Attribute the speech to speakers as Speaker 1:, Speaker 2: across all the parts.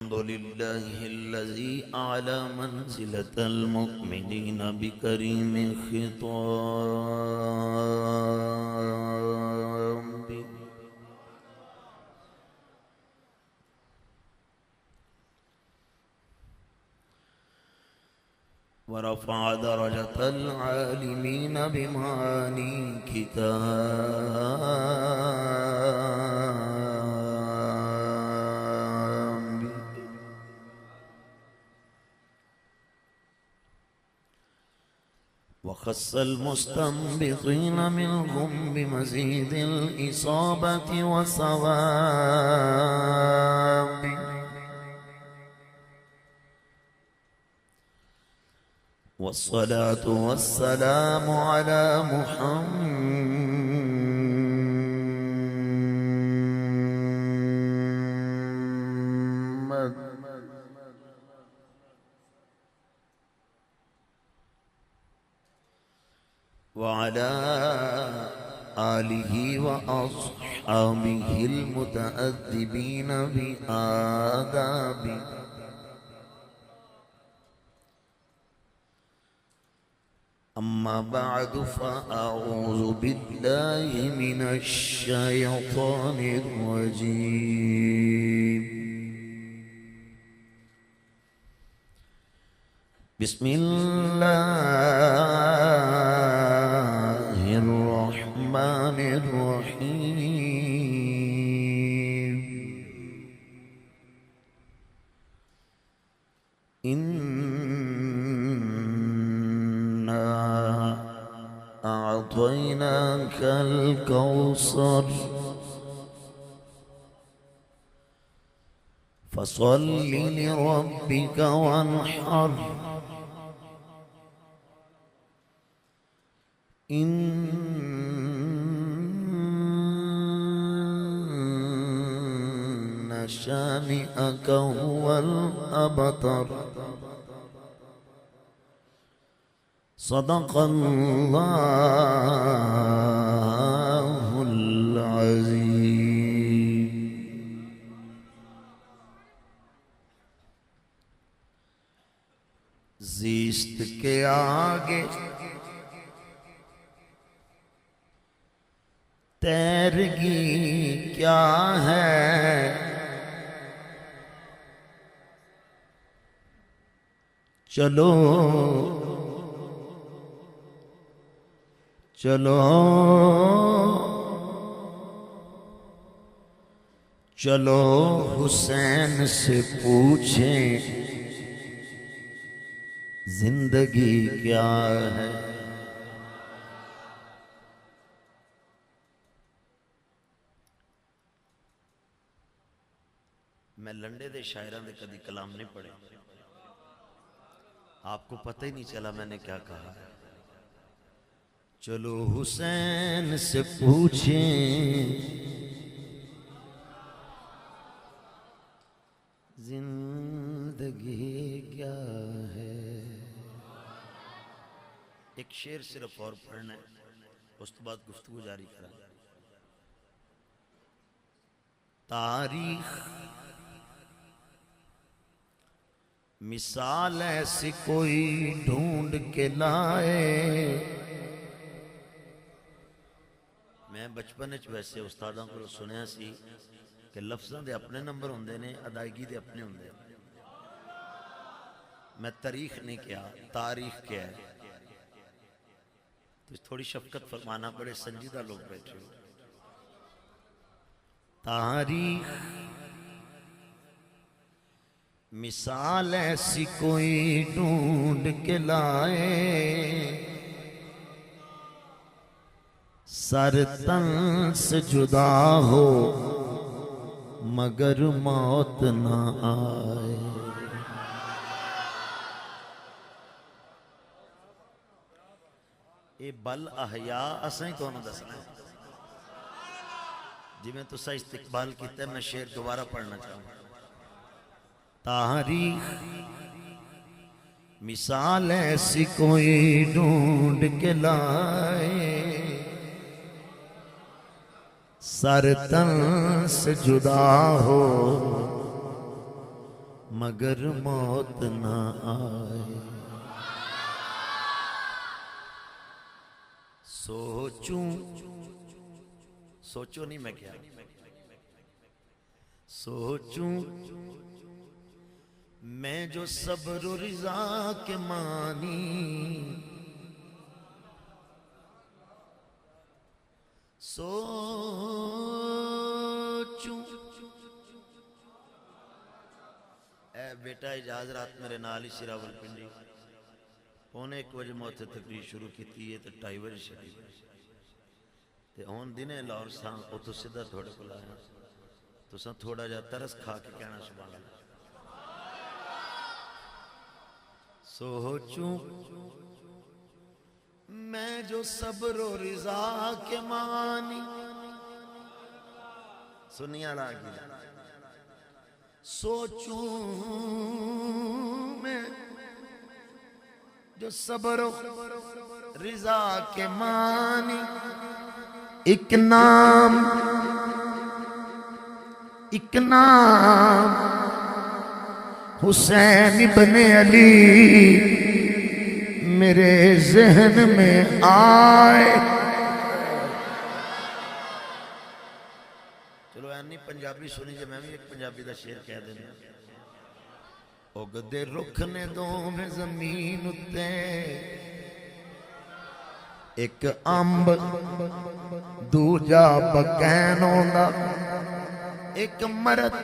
Speaker 1: الحمد لله الذي أعلى منزلة المؤمنين بكريم خطاب ورفع درجة العالمين بمعاني كتاب وخص المستنبطين منهم بمزيد الإصابة والصواب والصلاة والسلام على محمد وعلى آله وأصحابه المتأدبين بآداب أما بعد فأعوذ بالله من الشيطان الرجيم بسم الله الرحمن الرحيم إنا أعطيناك الكوثر فصل لربك وانحر إن شانئك هو الأبتر صدق الله العظيم زیست کے آگے تیرگی کیا ہے چلو چلو چلو حسین سے پوچھیں زندگی کیا ہے میں لنڈے دے شاعران دے کدی کلام نہیں پڑھے آپ کو پتہ ہی نہیں چلا میں نے کیا کہا چلو حسین سے پوچھیں زندگی کیا ہے ایک شعر صرف اور پڑھنا ہے اس کے بعد گفتگو جاری کریں تاریخ مثال ایسی کوئی ڈھونڈ کے لائے میں بچپن ویسے استادوں کو سنیا سی کہ لفظاں دے اپنے نمبر ہوندے نے ادائیگی دے اپنے ہوندے میں تاریخ نہیں کیا تاریخ کیا ہے تو تھوڑی شفقت فرمانا بڑے سنجیدہ لوگ بیٹھے ہو تاریخ مثال ایسی کوئی ڈھونڈ کے لائے سر تن سے جدا ہو مگر موت نہ آئے اے بل احیاء اسیں تو نہ دسنا ہے جی میں تو سا استقبال کیتا ہے میں شعر دوبارہ پڑھنا چاہوں تاریخ مثال ایسی کوئی ڈھونڈ کے لائے سر تن سے جدا ہو مگر موت نہ آئے. سوچوں سوچو نہیں میں کیا سوچوں میں جو صبر و رضا کے مانی سوچوں. اے بیٹا اجازت رات میرے نال ہی سی راولپنڈی 1:15 موت تقریر شروع کی تھی تو 2:30 بجے شروع تے ہون دنے لاہور سان اتو سیدھا تھوڑے کو لایا تو سان تھوڑا جا ترس کھا کے کہنا سبحان اللہ. سوچوں میں جو صبر و رضا کے مانی سنیا لاگی سوچوں میں جو صبر و رضا کے مانی ایک نام حسین ابن علی میرے ذہن میں آئے. چلو اینی پنجابی سنی جے میں بھی ایک پنجابی دا شعر کہہ دینا. اگدے رکھ نے دوویں زمین اتے ایک امب دوجا بکین ہوندا ایک مرد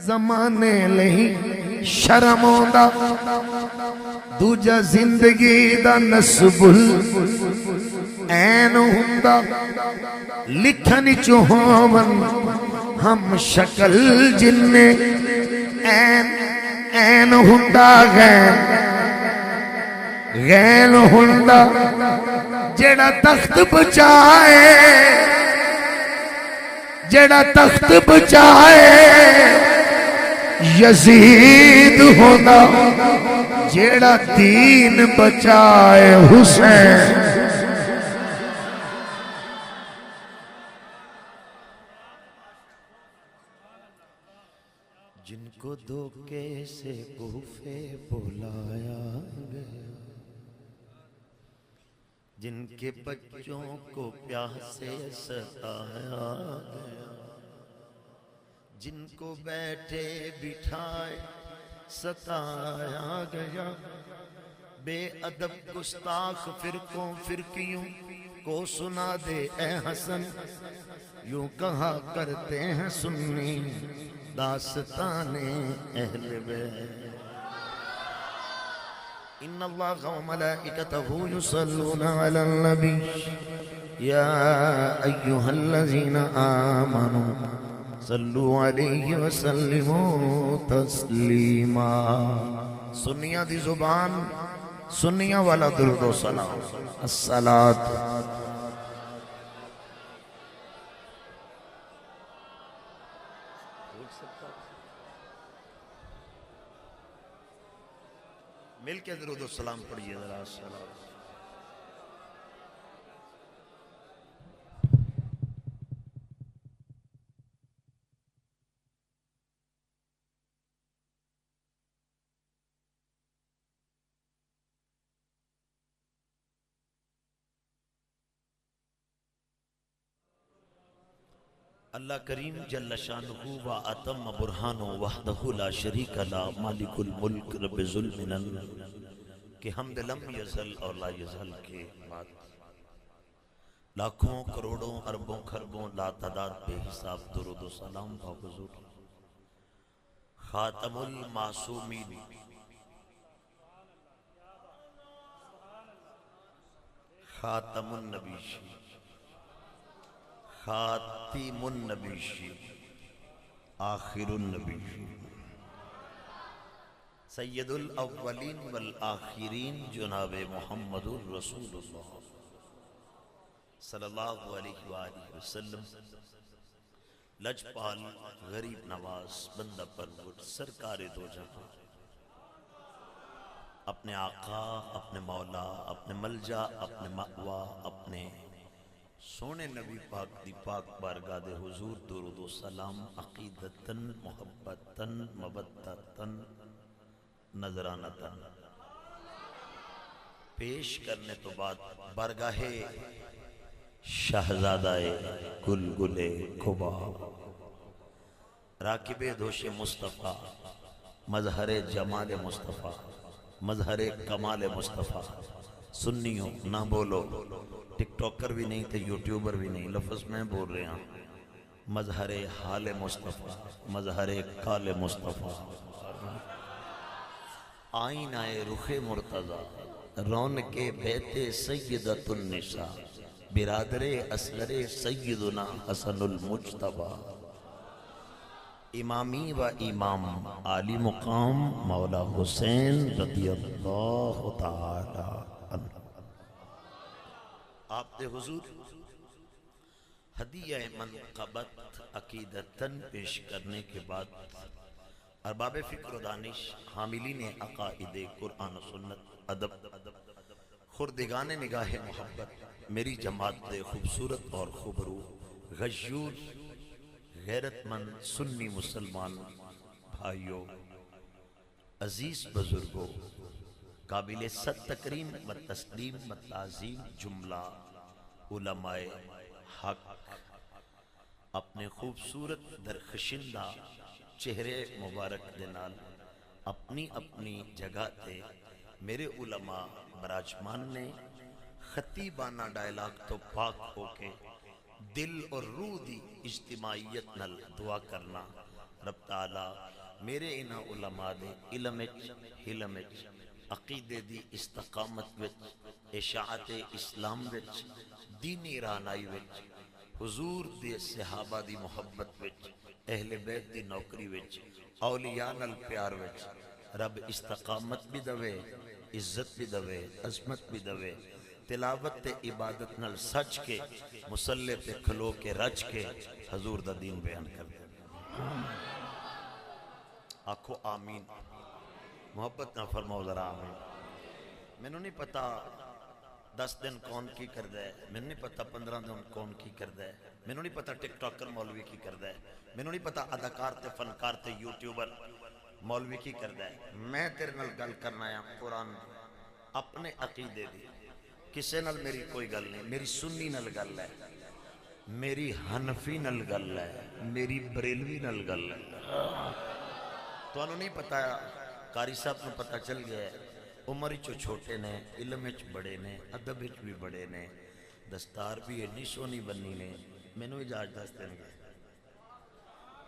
Speaker 1: زمانے لئی شرم ہوندا دوجا زندگی دا نسب العین ہوندا لکھن چوہون ہم شکل جننے این ہوندا غین ہوندا جڑا تخت بچائے یزید ہوندا جڑا دین بچائے حسین. جن کو دھوکے سے کوفے بلایا گیا جن کے بچوں کو پیاسے ستایا گیا جن کو بیٹھے بٹھائے ستایا گیا بے ادب گستاخ فرقوں فرقیوں کو سنا دے اے حسن یوں کہا کرتے ہیں سنی داستان اہل بیت. ان اللہ و ملائکتہ یصلون علی النبی یا ایہا الذین آمنوا صلو علیہ وسلموا تسلیما. سنیہ دی زبان سنیہ والا درود و سلام الصلاۃ. مل کے درود و سلام پڑھئے ذرا السلام. اللہ کریم جل شانہ و اتم برہانہ وحدہ لا شریک لا مالک الملک رب ذوالمنن کہ حمد لم یزل اور لا یزل کے بعد لاکھوں کروڑوں اربوں خربوں لا تعداد بے حساب درود و سلام کا حضور خاتم المعصومین خاتم النبیشی خاتم النبیشی آخر النبیشی سید الاولین والآخرین جناب محمد الرسول اللہ صلی اللہ علیہ وآلہ وسلم لجپال غریب نواز بندہ پرور سرکار دو جہاں اپنے آقا اپنے مولا اپنے ملجا اپنے مأوا اپنے سونے نبی پاک دی پاک بارگاہ دے حضور درود و سلام عقیدتاً محبتاً مودتاً نذرانتاً پیش کرنے تو بعد بارگاہ شہزادہ گلگل قبا راکب دوش مصطفیٰ مظہر جمال مصطفیٰ مظہر کمال مصطفیٰ سنیوں نہ بولو ٹک ٹاکر بھی نہیں تھے یوٹیوبر بھی نہیں لفظ میں بول رہے ہیں مظہر حال مصطفیٰ مظہر کال مصطفیٰ آئینہ رخ مرتضی رونق بیت سیدۃ النساء برادر اصغر سیدنا حسن المجتبی امامی و امام عالی مقام مولا حسین رضی اللہ تعالی عنہ آپ دے حضور ہدیہ منقبت عقیدتاً پیش کرنے کے بعد ارباب فکر و دانش حاملین عقائد قرآن و سنت ادب خردگان نگاہ محبت میری جماعت دے خوبصورت اور خوبرو غیور غیرت مند سنی مسلمان بھائیوں عزیز بزرگوں قابل صد تکریم و تسلیم و تعظیم جملہ علماء حق اپنے خوبصورت درخشندہ چہرے مبارک دنال اپنی اپنی جگہ تے میرے علماء براجمان نے خطیبانہ ڈائلاگ تو پاک ہو کے دل اور روح دی اجتماعیت نل دعا کرنا رب تعالیٰ میرے انہا علماء دے علمچ حلمچ عقیدے دی استقامت وچ اشاعت اسلام وچ دینی رانائی وچ حضور دے صحابہ دی محبت وچ اہل بیت دی نوکری وچ اولیاء نل پیار وچ رب استقامت بھی دوے عزت بھی دوے عظمت بھی دوے تلاوت تے عبادت نل سچ کے مسلح تے کھلو کے رچ کے حضور دا دین بیان کر دے آکھو آمین محبت نہ فرماؤ ذرا آمین میں نے نہیں پتا 10 دن کون کی کر دے میں نے نہیں پتا 15 دن کون کی کر دے میں نے نہیں پتا ٹک ٹاکر مولوی کی کر دے میں نے نہیں پتا اداکار تے فنکار تے یوٹیوبر مولوی کی کر دے میں تیرے نل گل کرنا ہے قرآن اپنے عقیدے دی کسے نل میری کوئی گل نہیں میری سنی نل گل ہے میری حنفی نل گل ہے میری بریلوی نل گل ہے تو انہوں نہیں پتا قاری صاحب نے پتا چل گیا ہے عمر چو چھوٹے نے علم چ بڑے نے ادب چ بھی بڑے نے دستار بھی ایڈی سونی بنی نے میں نے اجازت دس دیں گے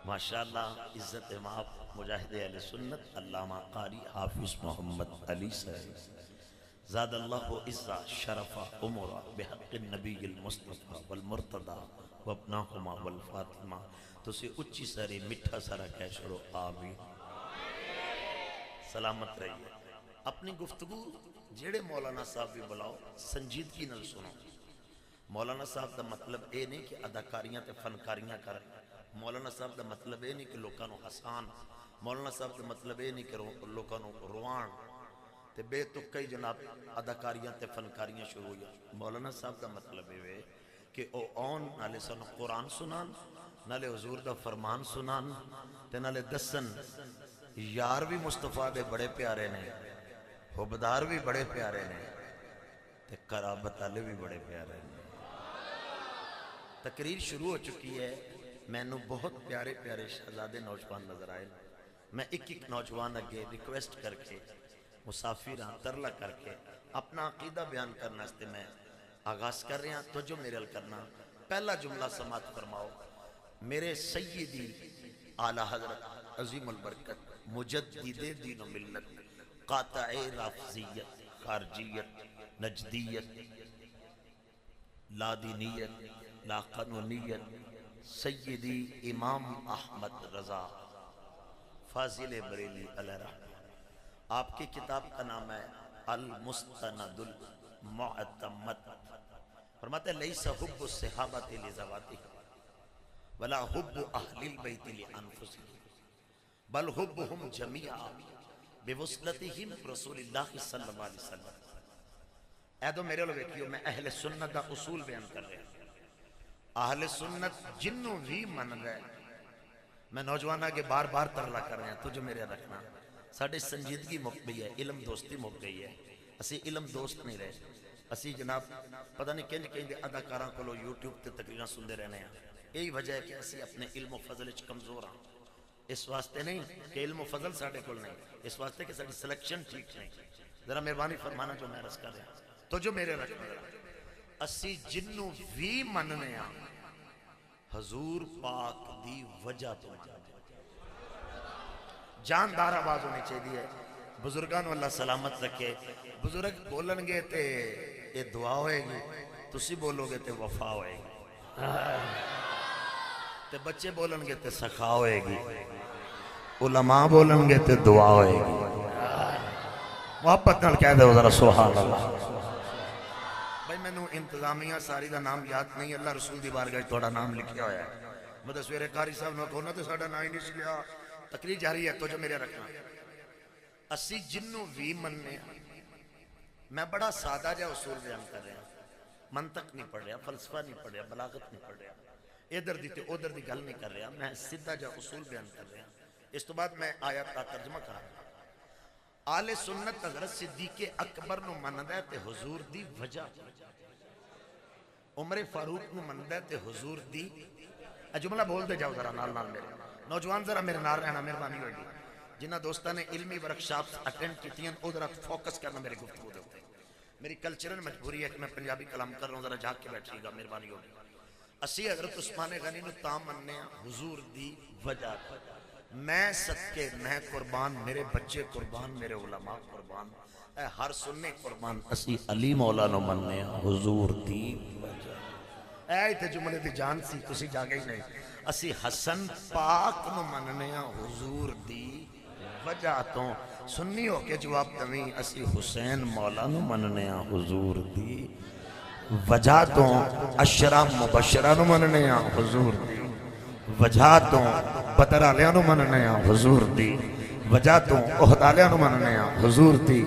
Speaker 1: ماشاءاللہ عزت ماف مجاہد اہل سنت علامہ قاری حافظ محمد علی صاحب زاد اللہ عزا شرفا عمرہ بحق النبی المصطفیٰ والمرتضی وابناہما والفاطمہ تو سے اچھی سارے مٹھا سارا کہہ شروع آمین سلامت رہیے اپنی گفتگو جیڑے مولانا صاحب بھی بلاؤ سنجیدگی نل سنو مولانا صاحب دا مطلب اے نہیں کہ اداکاریاں تے فنکاریاں کر مولانا صاحب دا مطلب اے نہیں کہ لوکاں نو حسان مولانا صاحب دا مطلب اے نہیں کہ لوکاں نو روان تے بے تو کئی جناب اداکاریاں تے فنکاریاں شروع ہوئی مولانا صاحب دا مطلب ہے کہ او اون نالے سن قرآن سنان نالے حضور دا فرمان سنان تے نالے دسن یار بھی مصطفیٰ دے بڑے پیارے نے حبدار بھی بڑے پیارے نے تے قرابت والے بھی بڑے پیارے نے تقریر شروع ہو چکی ہے میں نو بہت پیارے پیارے شہزادے نوجوان نظر آئے میں ایک نوجوان اگے ریکویسٹ کر کے مسافرہ ترلہ کر کے اپنا عقیدہ بیان کرنا اس میں آغاز کر رہے ہیں تو جو میرے کرنا پہلا جملہ سماعت فرماؤ میرے سیدی اعلیٰ حضرت عظیم البرکت مجدد دین و ملت قاطع رافضیت خارجیت نجدیت لا دینیت لا قانونیت سیدی امام احمد رضا فاضل بریلی علیہ رحمہ آپ کی کتاب کا نام ہے المستند المعتمد فرماتے ہیں لیس حب الصحابت لذواتی ولا حب اہل البیت لانفسهم بل حبهم جميعا بوصلتهم رسول اللہ صلی اللہ علیہ وسلم اے دو میرے لوگ دیکھیو میں اہل سنت دا اصول بیان کر رہا ہوں اہل سنت جنوں بھی من گئے. میں نوجوانہ کے بار بار ترلا کر رہے ہیں تجھے میرے رکھنا. ساڑھے سنجیدگی مک گئی ہے, علم دوستی مک گئی ہے. اسی علم دوست نہیں رہے. اسی جناب پتہ نہیں کنج کنج اداکاراں کو یوٹیوب تے تقریراں سنتے رہنے ہیں. یہی وجہ ہے کہ اسی اپنے علم و فضل وچ کمزور ہاں. اس واسطے نہیں کہ علم و فضل ساڑھے کول نہیں, اس واسطے کہ ساڑھی سلیکشن ٹھیک نہیں. ذرا مہربانی فرمانا جو میں عرض کر رہا ہوں تو جو میرے رکھنا. اسی جنوں بھی مننے ہیں حضور پاک دی وجہ تو جاندار آواز ہونی چاہیے. بزرگان اللہ سلامت رکھے. بزرگ بولن گے تے یہ دعا ہوئے گی, تسی بولو گے تے وفا ہوئے گی, تے بچے بولن گے تے سخا ہوئے گی, علماء بولن گے تے دعا ہوئے گی. محبت نال کہہ دے ذرا سبحان اللہ. بھائی میں نو انتظامیہ ساری دا نام یاد نہیں, اللہ رسول دی بارگاہ توڑا نام لکھیا ہویا ہے. مدد سویرے قاری صاحب نو کہونا تے ساڑا نام ہی نہیں لیا. تقریر جاری ہے تو جو میرے رکھنا. اسی جنوں بھی مننے. میں بڑا سادہ جا اصول بیان کر رہا ہوں, منطق نہیں پڑھ رہا, فلسفہ نہیں پڑھ رہا, بلاغت نہیں پڑھ رہا, ادھر دی تے ادھر دی گل نہیں کر رہا. میں سیدھا جا اصول بیان کر رہا. اس تو بعد میں آیات کا ترجمہ کر رہا. آل سنت حضرت صدیق اکبر نو مندہ تے حضور دی وجہ, عمر فاروق نو مندہ تے حضور دی. جملہ بول دے جاؤ ذرا نال نال میرے نوجوان, ذرا میرے نال رہنا مہربانی ہوگی. جنہ دوستان نے علمی ورکشاپس اٹینڈ کیتی ہیں ادھر فوکس کرنا میرے گفتگو دے ہوتے. میری کلچرل مجبوری ہے کہ میں پنجابی کلام کر رہا ہوں, ذرا جھاگ کے بیٹھیے گا مہربانی ہوگی. اسی حضرت عثمان غنی نو تام مننے حضور دی وجہ. میں صدقے, میں قربان, میرے بچے قربان, میرے علماء قربان, اے ہر سننے قربان. اسی علی مولا نو مننے حضور دی وجہ. اے تے جملے دی جان سی, تسی جاگے ہی نہیں. اسی حسن پاک نو مننے حضور دی وجہ تو. سنی ہو کے جواب دمیں اسی حسین مولا نو مننے حضور دی وجہ تو. عشرہ مبشرہ نو مننے حضور دی وجہ تو. بدر آلیاں نو مننے حضور دی وجہ تو. احد آلیاں نو مننے حضور دی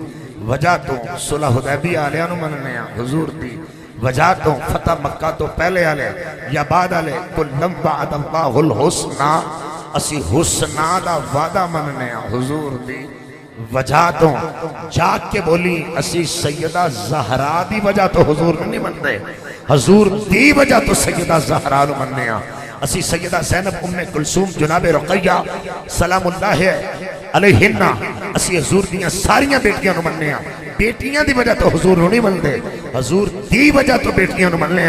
Speaker 1: وجہ تو. صلح حدیبیہ آلیاں نو مننے حضور دی وجہ تو. فتح مکہ تو پہلے آلے یا بعد آلے کلم بعد اللہ الحسنہ. اسی حسنہ دا وعدہ مننے حضور دی وجہ تو. جاگ کے بولی اسی سیدہ زہرا دی وجہ تو حضور نہیں مننے, حضور دی وجہ تو سیدہ زہرا نو مننے. اسی سیدہ زینب ام کلثوم جناب رقیہ سلام اللہ علیہنہ اسی حضور دیاں ساریاں بیٹیاں نو مننے. بیٹیاں دی وجہ تو حضور نہیں مندے, حضور دی وجہ تو بیٹیاں نو مننے.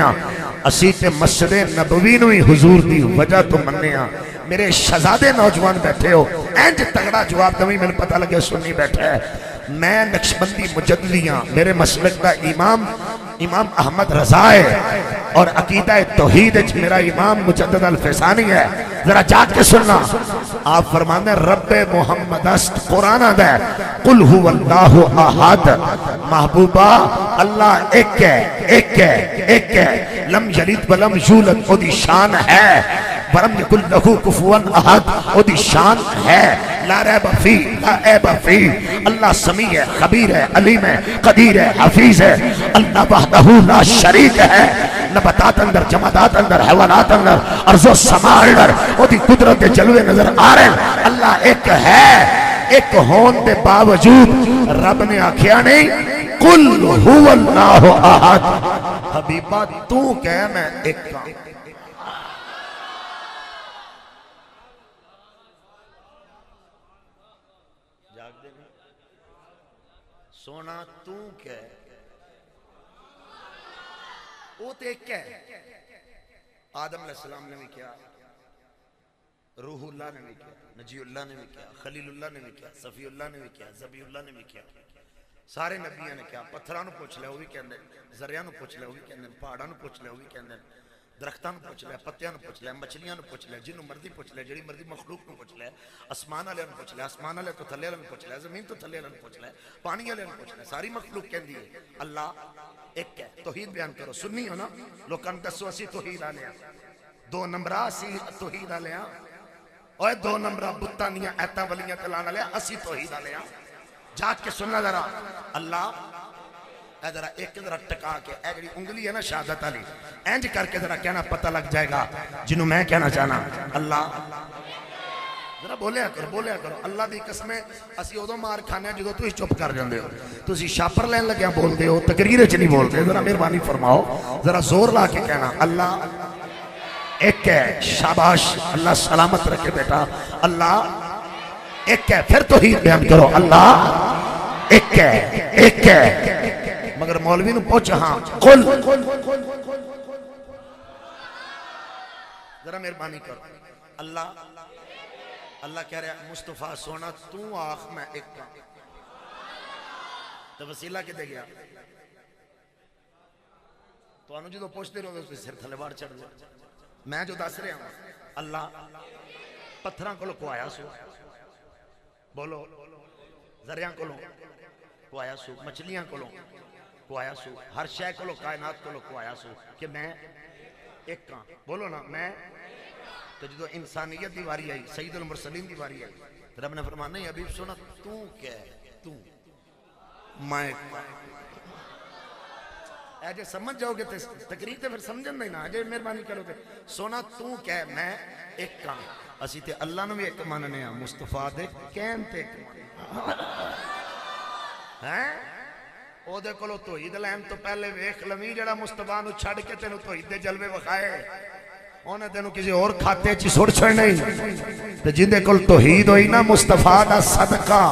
Speaker 1: اسی تے مسجد نبوی نو ہی حضور دی وجہ تو مننے. میرے شہزادے نوجوان بیٹھے ہو, اینج تگڑا جواب دیں میں نے پتہ لگے سنی بیٹھے ہے. میں نقشبندی مجددیاں, میرے مسلک دا امام احمد رضا ہے, اور عقیدہ توحید میرا امام مجدد الفیسانی ہے. ذرا جاگ کے سننا. آپ فرمانے رب محمد است قرآن دے قل هو اللہ احد. محبوبہ اللہ ایک ہے, ایک ہے, ایک ہے. لم یلد ولم یولد, او دی شان ہے. ورم یکن لہو کفوا احد, او دی شان ہے. لا ریب فی, لا عیب فی. اللہ سمیع ہے, خبیر ہے, علیم ہے, قدیر ہے, حفیظ ہے. اللہ وحدہ لا شریک ہے. نباتات اندر, جمادات اندر, حیوانات اندر, ارض و سماع اندر او دی قدرت جلوے نظر آ رہے ہیں. اللہ ایک ہے. ایک ہون دے باوجود رب نے آکھیا نہیں قل هو اللہ احد. حبیبہ تو کہہ میں ایک کا. سونا تو کہہ وہ تے کہہ. آدم علیہ السلام نے بھی کیا, روح اللہ نے بھی کیا, نجی اللہ نے بھی کیا, خلیل اللہ نے بھی کیا, صفی اللہ نے بھی کیا, زبی اللہ نے بھی کیا. سارے نبیوں نے کیا. پتھرانو پوچھ لے وہ بھی کہندے, ذریانو پوچھ لے وہ بھی کہندے, پہاڑانو پوچھ لے وہ بھی کہندے, درختانو پوچھ لے, پتیانو پوچھ لے, مچھلیانو پوچھ لے, جنو مرضی پوچھ لے, جڑی مرضی مخلوق نو پوچھ لے, اسمان والے نو پوچھ لے, اسمان والے تو تھلے والے نو پوچھ لے, زمین تو تھلے والے نو پوچھ لے, پانی والے نو پوچھ لے. ساری مخلوق کہندی ہے اللہ ایک ہے. توحید بیان کرو. سنی ہو نا لوکاں دسو اسی توحید والے ہیں. دو نمبرہ اسی توحید والے ہیں. اوے دو نمبرہ بتانیاں ایتاں ولیاں تے لانے والے اسی توحید والے ہیں. جاگ کے سننا ذرا. اللہ
Speaker 2: اے ذرا ایک ذرا ٹکا کے اے جڑی انگلی ہے نا شہادت والی انج کر کے ذرا کہنا پتہ لگ جائے گا جنوں میں کہنا چاہنا اللہ ذرا بولیا کرو اللہ دی قسمیں اسی ادو مار کھانے جدو تسی چپ کر جاندے ہو تسی شاپر لین لگیا بول دے ہو تقریر وچ نہیں بولتے ذرا مہربانی فرماؤ ذرا زور لا کے کہنا اللہ ایک ہے شاباش اللہ سلامت رکھے بیٹا اللہ ایک ہے پھر توحید بیان کرو اللہ ایک ہے مگر مولوی نو پوچھ ہاں قل ذرا مہربانی کرو اللہ اللہ کہہ رہا ہے مصطفیٰ سونا تو آخ میں ایک کا تو وسیلہ کے دے گیا تو انہوں جدو پوچھتے رہو تو سر تھلے بار چڑھ جائے میں جو دس رہا ہوں اللہ پتھراں کو لو آیا سو بولو ذریعہ کو آیا سو مچھلیاں کو آیا سو ہر شے کو کائنات کو آیا سو کہ میں ایک کا بولو نا میں تو جدو انسانیت دی واری آئی سید المرسلین دی واری آئی رب نے فرمایا نہیں ابھی سونا تو کیا ہے تو میں اے جے سمجھ جاؤ گے تقریر تے پھر سمجھن نہیں نا اجے مہربانی کرو تے سونا تو کیا ہے میں ایک کا اسی تے اللہ نو بھی ایک ماننے ہیں مصطفیٰ دے کہن تے ایک ہیں او دے کولو توحید لین تو پہلے ویکھ لویں جڑا مصطفیٰ نو چھڑ کے تینو توحید دے جلوے وکھائے انہیں تینوں کسی اور کھاتے چی سڑ چھڑ نہیں تو جن دے کل توحید ہوئی نا مصطفیٰ دا صدقہ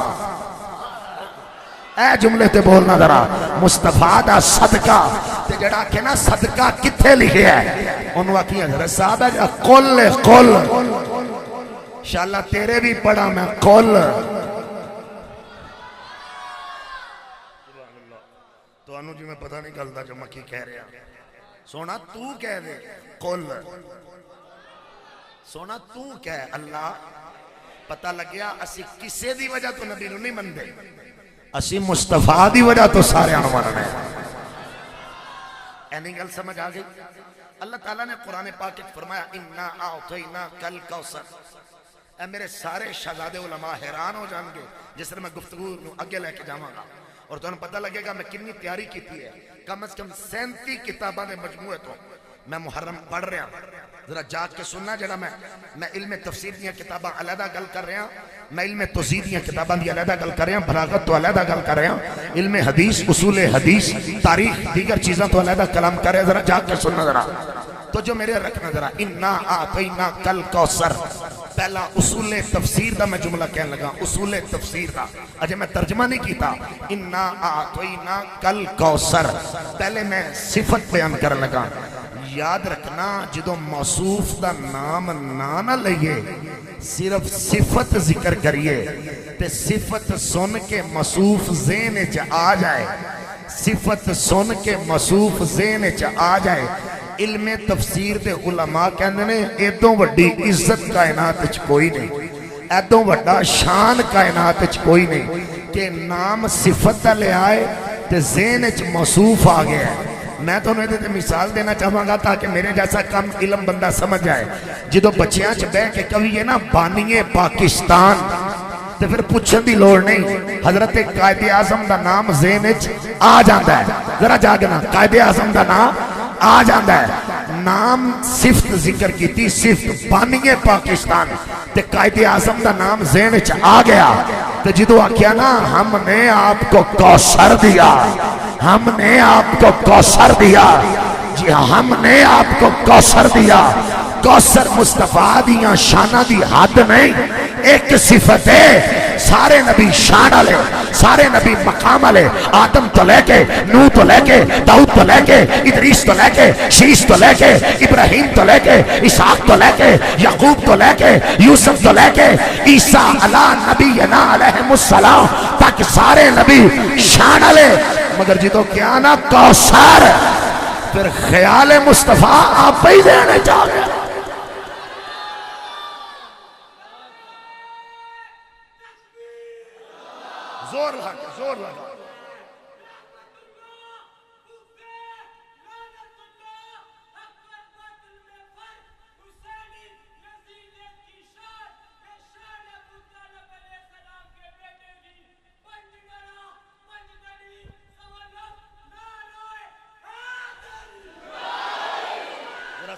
Speaker 2: اے جملے تے بولنا ذرا مصطفیٰ دا صدقہ تے جڑا کہ نا صدقہ کتھے لکھے ہے انہوں کی حضرت صاحب ہے جا قل انشاءاللہ تیرے بھی پڑھا میں قل تو انہوں جی میں پتہ نہیں کرتا جو میں کی کہہ رہا سونا تو کہہ دے قل سونا تو کہہ ہے اللہ پتہ لگیا اسی کسے دی وجہ تو نبی نو نہیں من دے اسی مصطفیٰ دی وجہ تو سارے آنو ماننے اینی گل سمجھ آگئی اللہ تعالیٰ نے قرآن پاک فرمایا اِنَّا أَعْطَيْنَا كَلْ كَوْثَرَ اے میرے سارے شہزادے علماء حیران ہو جان گے جس طرح میں گفتگو اگے لے کے جاؤں گا اور تو انہیں پتہ لگے گا میں کنی تیاری کی تھی ہے کم از کم 37 کتاباں دے مجموعے تو میں محرم پڑھ رہا ہوں ذرا جاگ کے سننا جڑا میں علم تفسیر دیا کتاباں علیحدہ گل کر رہا ہوں میں علم توضیح دیا کتاباں دی علیحدہ گل کر رہا ہوں بلاغت تو علیحدہ گل کر رہا ہوں علم حدیث اصول حدیث تاریخ دیگر چیزاں تو علیحدہ کلام کر رہا ہے ذرا جاگ کے سننا ذرا تو جو میرے رکھنا ذرا اِنَّا أَعْطَيْنَا كَلْ كَوْثَرَ پہلا اصول تفسیر دا میں جملہ کہنے لگا اصول تفسیر دا اجے میں ترجمہ نہیں کیتا اِنَّا أَعْطَيْنَا كَلْ كَوْثَرَ پہلے میں صفت بیان کر لگا یاد رکھنا جدو موصوف دا نام نہ لئیے صرف صفت ذکر کریے تے صفت سن کے موصوف ذہن چ آ جائے صفت سن کے موصوف ذہن چ آ جائے علم تفسیر دے علماء کہندے نے ایدوں وڈی عزت کائنات وچ کوئی نہیں ایدوں وڈا شان کائنات وچ کوئی نہیں کہ نام صفت دا لے آئے تے ذہن وچ موصوف آ گیا ہے میں تو انہیں دیتے مثال دینا چاہوں گا تاکہ میرے جیسا کم علم بندہ سمجھ جائے جدو بچیاں چھ بے کے کبھی یہ نا بانی پاکستان تو پھر پوچھن دی لوڑ نہیں حضرت قائد اعظم دا نام ذہنچ آ جاندہ ہے ذرا جاگنا قائد اعظم دا نام آ جاندہ ہے نام صفت ذکر کی تھی صفت بانی پاکستان تے قائد اعظم دا نام ذہنچ آ گیا تو جدو آکیا نا ہم نے آپ کو کوثر دیا ہم نے آپ کو کوثر دیا جی ہم نے آپ کو کوثر دیا کوثر مصطفیٰ دیاں شانہ دی حد نہیں ایک صفت ہے سارے نبی شانہ لے سارے نبی مقام لے آدم تو لے کے نوح تو لے کے داؤد تو لے کے ادریس تو لے کے شیش تو لے کے ابراہیم تو لے کے اسحاق تو لے کے یعقوب تو لے کے یوسف تو لے کے عیسیٰ علیہ نبینا علیہ السلام تک سارے نبی شانہ لے مگر جی تو کیا نا کوثر پھر خیال مصطفیٰ آپ ہی دینے چاہے زور لگا زور لگا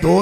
Speaker 2: 2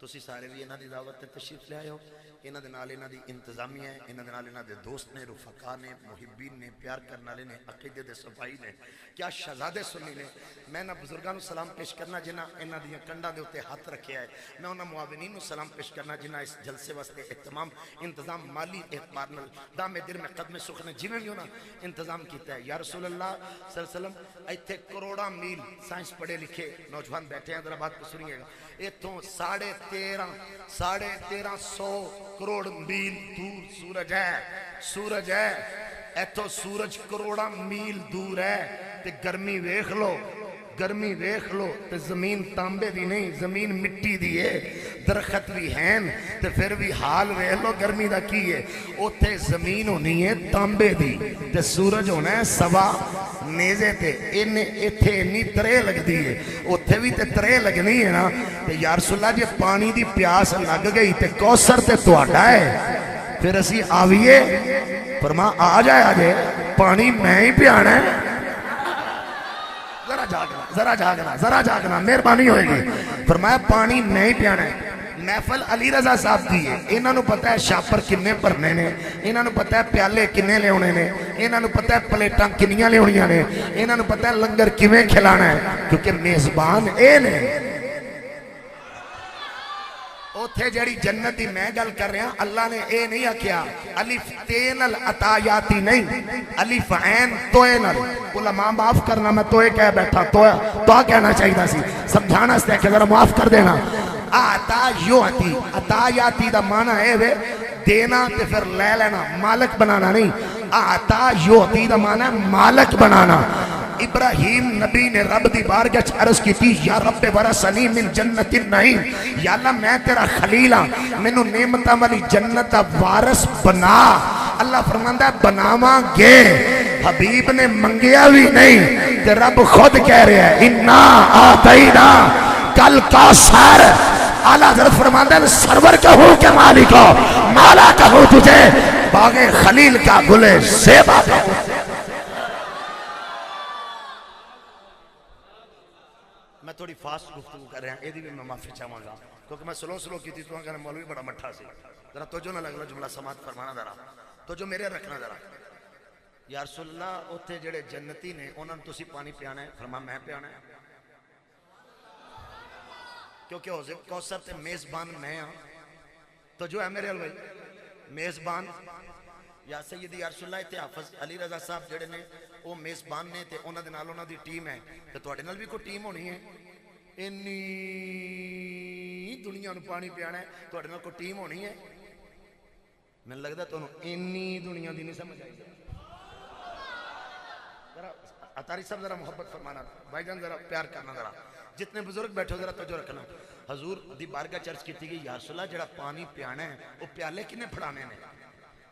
Speaker 2: تسی سارے بھی انہاں دی دعوت تے تشریف لے آئے ہو انہاں دے نال انہاں دی انتظامیہ ہے انہاں دے نال انہاں دے دوست نے رفقا نے محبین نے پیار کرنے والے نے عقیدے دے صفائی نے کیا شہزادے سنی نے میں نہ بزرگاں نو سلام پیش کرنا جنہاں انہاں دی کنڈاں دے اوتے ہاتھ رکھیا ہے میں انہاں معاونین نو سلام پیش کرنا جنہاں اس جلسے واسطے اہتمام انتظام مالی اعتبار نال دام دل میں قدم سخن جویں بھی انہاں انتظام کیتا ہے یا رسول اللہ صلی اللہ علیہ وسلم ایتھے کروڑاں میل سائنس پڑھے لکھے نوجوان بیٹھے ہیں ذرا بات کو سنیے گا ایتھوں 1350 کروڑ میل دور سورج ہے ایتھوں سورج کروڑاں میل دور ہے تے گرمی ویکھ لو تے زمین تانبے دی نہیں زمین مٹی دی ہے درخت بھی ہیں تے پھر بھی حال ویکھ لو گرمی دا کی ہے اوتھے زمین ہونی ہے تانبے دی تے سورج ہونا ہے سوا نیزے تے ایتھے انی ترے لگ دی ہے اوتھے بھی تے ترے لگنی ہے نا تے یا رسول اللہ جے پانی دی پیاس لگ گئی تے کوثر تے تہاڈا ہے پھر اسی آویے فرما آ جائے پانی میں ہی پیانا ہے ذرا جاگنا مہربانی ہوئے گی فرمایا پانی میں ہی پیانا ہے محفل علی رضا صاحب دی ہے انہاں نو پتہ ہے شاپر کنے بھرنے نے انہاں نو پتہ ہے پیالے کنے لے ہونے نے انہاں نو پتہ ہے پلیٹاں کنیاں لے ہونیاں نے انہاں نو پتہ ہے لنگر کیویں کھلانا ہے کیونکہ میزبان اے نے اوتھے جڑی جنتی میں گل کر رہا اللہ نے اے نہیں آکھیا الف تین العطایاتی نہیں الف عین توئے نل علماء معاف کرنا میں توئے کہہ بیٹھا تو کہنا چاہیے سی سمجھانا سے کہ ذرا معاف کر دینا عطایاتی دا معنی ہے وے دینا تے پھر لے لینا مالک بنانا نہیں عطایاتی دا معنی ہے مالک بنانا ابراہیم نبی نے رب دی بارگاہ عرض کی تھی یا رب ورثنی من جنت النعیم یا اللہ میں تیرا خلیل ہاں مینوں نعمتاں والی جنت دا وارث بنا اللہ فرماندا ہے بناواں گے حبیب نے منگیا بھی نہیں تے رب خود کہہ رہا ہے انا آتینا کل کوثر اعلیٰ حضرت فرماندا ہے سرور کہوں کہ مالک مالا کہوں تجھے باغ خلیل کا گلے زیبا میں تھوڑی فاسٹ گفتگو کر رہا ہوں یہ بھی میں معافی چاہوں گا کیونکہ میں سلو کی تھی تو کہ مولوی بڑا مٹھا سی ذرا توجہ نہ لگنا جملہ سماعت فرمانا ذرا توجہ میرے رکھنا ذرا یا رسول اللہ اوتھے جڑے جنتی نے انہاں نوں تسی پانی پیانا ہے فرما میں پیانا ہے کیونکہ حوض کوثر تے میزبان میں ہاں تو جو ہے میرے بھائی میزبان یا سیدی یا رسول اللہ تے حافظ علی رضا صاحب جڑے نے وہ میزبان نے تے انہاں دے نال انہاں دی ٹیم ہے تے تواڈے نال بھی کوئی ٹیم ہونی ہے انی دنیا نو پانی پیانا ہے تواڈے نال کوئی ٹیم ہونی ہے مینوں لگدا تانوں انی دنیا دی نہیں سمجھ آئی ذرا عطاری صاحب ذرا محبت فرمانا بھائی جان ذرا پیار کرنا ذرا جتنے بزرگ بیٹھو ذرا توجہ رکھنا حضور دی بارگاہ چرچ کیتی گئی یا رسول اللہ جڑا پانی پیانا ہے وہ پیالے کنے پھڑانے نے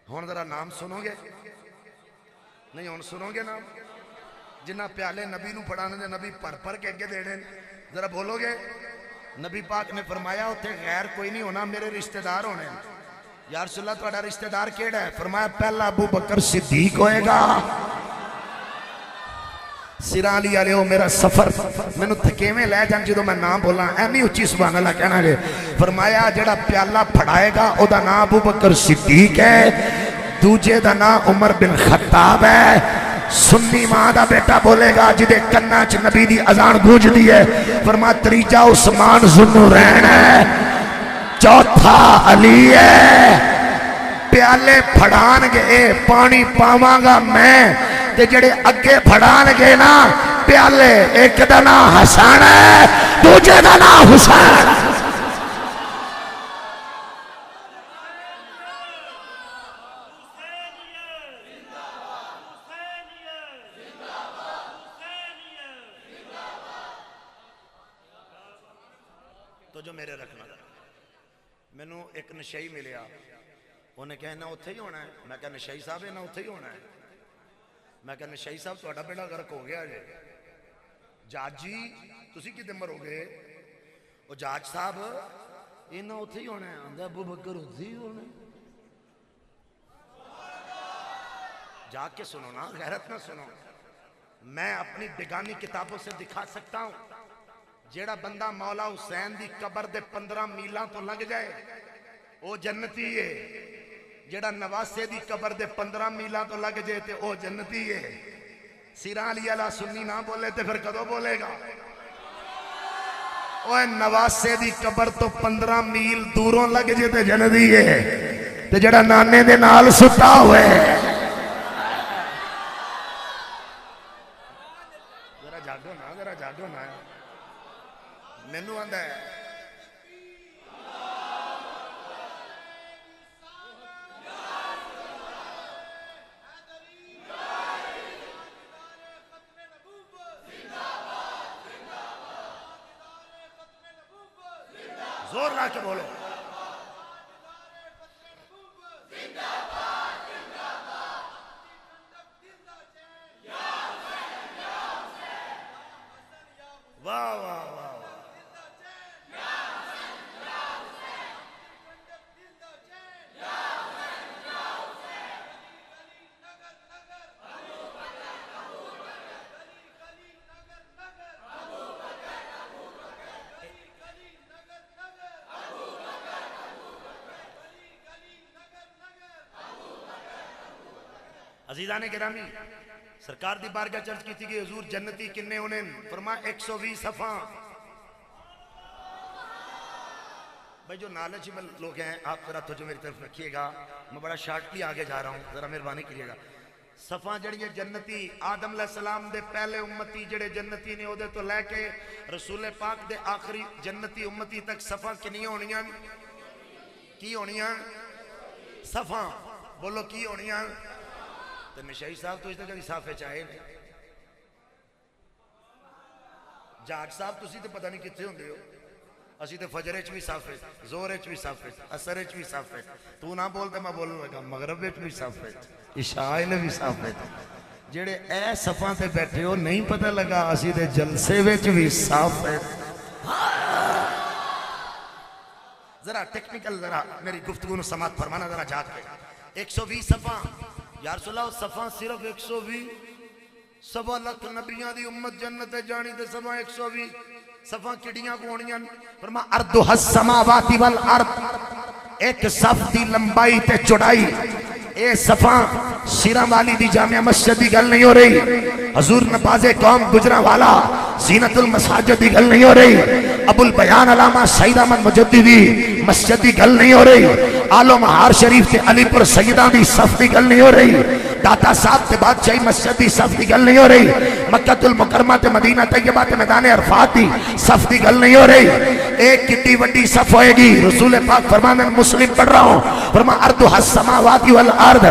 Speaker 2: ہون ذرا نام سنو گے نہیں ہون سنو گے نام جنہ پیالے نبی نو پھڑانے دے نبی پر کے اگے دینے ذرا بولو گے نبی پاک نے فرمایا ہوتے غیر کوئی نہیں ہونا میرے رشتہ دار ہونے یا رسول اللہ تہاڈا رشتہ دار کیڑا ہے فرمایا پہلا ابو بکر صدیق ہوئے گا سیران لیا لے ہو میرا سفر میں نو تھکیویں لے جان جدو میں نام بولا ایمی اچھی سبحان اللہ کہنا لے فرمایا جڑا پیالہ پھڑائے گا او دا نام ابو بکر صدیق ہے دوجے دا نام عمر بن خطاب ہے سنی ماں دا بیٹا بولے گا جدے کناچ نبی دی اذان گونج دی ہے فرمایا تریجا عثمان ذوالنورین ہے چوتھا علی ہے پیالے پھڑان گے پانی پاواں گا میں تے جڑے اگے پھڑان گے نا پیالے ایک دا نام حسن ہے دوجے دا نام حسین تو جو میرے رکھنا میں نو ایک نشائی ملیا انہیں کہنا اتھے ہی ہونا ہے میں کہا نشائی صاحب ہے نا اتھے ہی ہونا ہے میں کہا نشائی صاحب تو اڈا بیڑا غرق ہو گیا جے جاج جی تسی کی دمر ہو گئے وہ جاج صاحب انہا اتھے ہی ہونا ہے اندھا ابو بکر اتھے ہی ہونا ہے جا کے سنو نا غیرت نہ سنو میں اپنی بیگانی کتابوں سے دکھا سکتا ہوں جیڑا بندہ مولا حسین دی قبر دے 15 میلاں تو لگ جائے او جنتی ہے، جیڑا نواسے دی قبر دے 15 میلاں تو لگ جائے تے او جنتی ہے۔ سیران علی اللہ سنی نہ بولے تے پھر کدو بولے گا؟ اوہ نواسے دی قبر تو 15 میل دوروں لگ جائے تے جنتی ہے، تے جیڑا نانے دے نال ستا ہوئے ذرا جاگو نا مینوں آندا ہے زور لا کے بولو واہ واہ واہ عزیزان گرامی، سرکار دی بارگاہ چرچ کی تھی کہ حضور جنتی کنے انہیں فرمایا 120 صفحہ۔ بھائی جو نالجبل لوگ ہیں آپ ذرا توجہ میری طرف رکھیے گا، میں بڑا شارٹلی آگے جا رہا ہوں، ذرا مہربانی کیجیے گا۔ صفحہ جڑی ہے جنتی آدم علیہ السلام دے پہلے امتی جڑے جنتی نے اودے تو لے کے رسول پاک دے آخری جنتی امتی تک صفحہ کنی ہونیاں؟ کی ہونیاں؟ صفحہ بولو کی ہونیاں؟ تو مشاہی صاحب تو اس طرح کبھی صافے چاہے جاج صاحب تو اسی تے پتہ نہیں کتنے ہوں دے ہو، اسی تے فجر اچ بھی صافے، زور اچ بھی صافے، اثر اچ بھی صافے، تو نہ بولتے میں بولوں لگا مغرب اچ بھی صافے، عشاء نے بھی صافے، جڑے اے صفاں تے بیٹھے ہو نہیں پتہ لگا اسی تے جلسے وچ بھی صافے۔ ذرا ٹیکنیکل ذرا میری گفتگو نو سماعت فرمانا ذرا جا کے 120 صفحہ یا رسول اللہ صفحہ صرف 120 سوا لکھ نبیان دی امت جنت جانی دے صفحہ 120 صفحہ کڑیاں کو ہونیاں فرما اردو السماواتی والارض ایک صف دی لمبائی تے چڑائی اے صفحہ سیرہ والی دی جامعہ مسجد دی گل نہیں ہو رہی، حضور نباز قوم گجرہ والا زینت المساجد دی گل نہیں ہو رہی، ابو البیان علامہ سید احمد مجددی مسجد دی گل نہیں ہو رہی، آلو مہار شریف تے علی پر سیدہ دی صف دی گل نہیں ہو رہی، داتا صاحب تے بادشاہی مسجد دی صف دی گل نہیں ہو رہی، مکہ المکرمہ تے مدینہ طیبہ تے میدان عرفات دی صف دی گل نہیں ہو رہی۔ ایک کتنی وڈی صف ہوئے گی، رسول پاک فرمانے مسلم پڑھ رہا ہوں، فرما اردوہا السماواتی والارض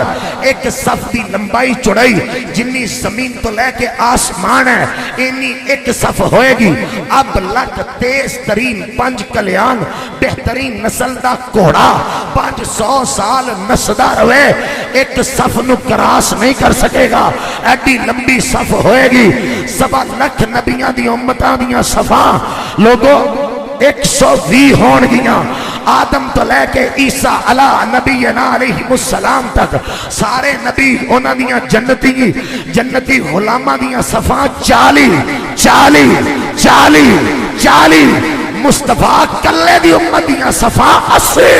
Speaker 2: ایک صف دی لمبائی چڑھائی جنی زمین تو لے کے آسمان ہے اینی ایک صف ہوئے گی۔ اب لک تیز ترین 5 کلیان بہترین نسل دا کوڑا 500 سال نسدہ روے ایک صف نو کراس نہیں کر سکے گا، ایڈی لمبی صف ہوئے گی۔ 7 لکھ نبیاں دی امتاں دیاں صفاں لوگوں 120 ہون گیاں، آدم تو لے کے عیسیٰ علیہ نبینا علیہ السلام تک سارے نبی انہاں دیاں جنتی غلامہ دیاں صفاں 40 مصطفیٰ کلے دی امت دیاں صفاں 80۔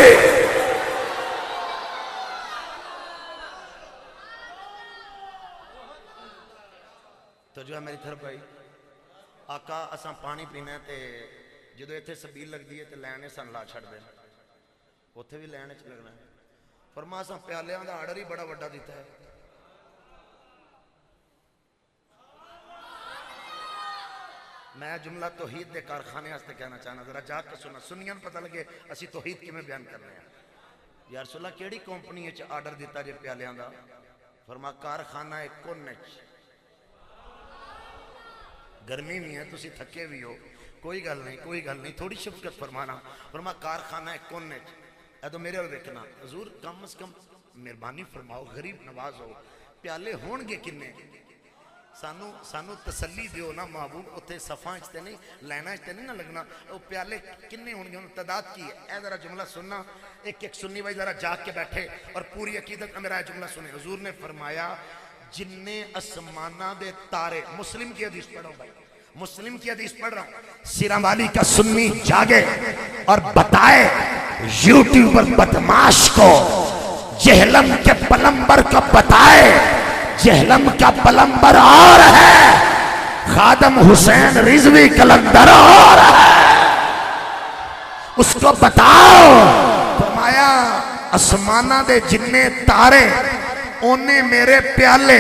Speaker 2: تو جو ہے میری طرف بھائی آقا اساں پانی پینے تے جدو ایتھے سبیل لگ دیئے تے لینے سن لا چھڑ دے اتھے بھی لینے چھ لگنا ہے، فرما اساں پیالیاں دا آرڈر ہی بڑا وڈا دیتا ہے۔ میں جملہ توحید دے کارخانے ہستے کہنا چاہنا ذرا جا کے سننا سنیاں پتہ لگے اسی توحید کی میں بیان کرنے ہیں۔ یا رسول اللہ کیڑی کمپنی ہے آرڈر دیتا جے پیالیاں دا؟ فرما کارخانہ کونچ، گرمی نہیں ہے تسی تھکے بھی ہو کوئی گل نہیں تھوڑی شفقت فرمانا، فرما کارخانہ کونچ اے تو میرے اور دیکھنا حضور کم از کم مہربانی فرماؤ غریب نواز ہو پیالے ہون گے کنے سانو تسلی دیو نا محبوب اتھے صفحہ اچھتے نہیں لینا اچھتے نہیں نہ لگنا وہ پیالے کنے ہون گے تعداد کی ہے۔ اے ذرا جملہ سننا ایک سنی بھائی ذرا جاگ کے بیٹھے اور پوری عقیدت میں میرا جملہ سنے۔ حضور نے فرمایا جننے اسمانہ دے تارے، مسلم کی حدیث پڑھو بھائی، مسلم کی حدیث پڑھ رہا ہوں، سیرا والی کا سنی جاگے اور بتائے یوٹیوبر بدماش کو، جہلم کے پلمبر کو بتائے جہلم کا پلمبر اور ہے، خادم حسین رضوی کلندر اور ہے، اس کو بتاؤ۔ فرمایا اسمانہ دے جننے تارے اونے میرے پیالے،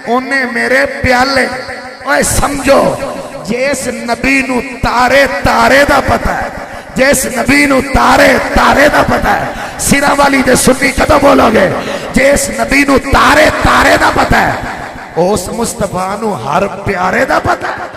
Speaker 2: اونے میرے پیالے۔ اوے سمجھو جیس نبی نو تارے تارے دا پتہ ہے، جیس نبی نو تارے تارے دا پتہ ہے، سیرہ والی دے سنی کدو بولو گے، جیس نبی نو تارے تارے دا پتہ ہے، اس مصطفیٰ نو ہر پیارے دا پتہ ہے۔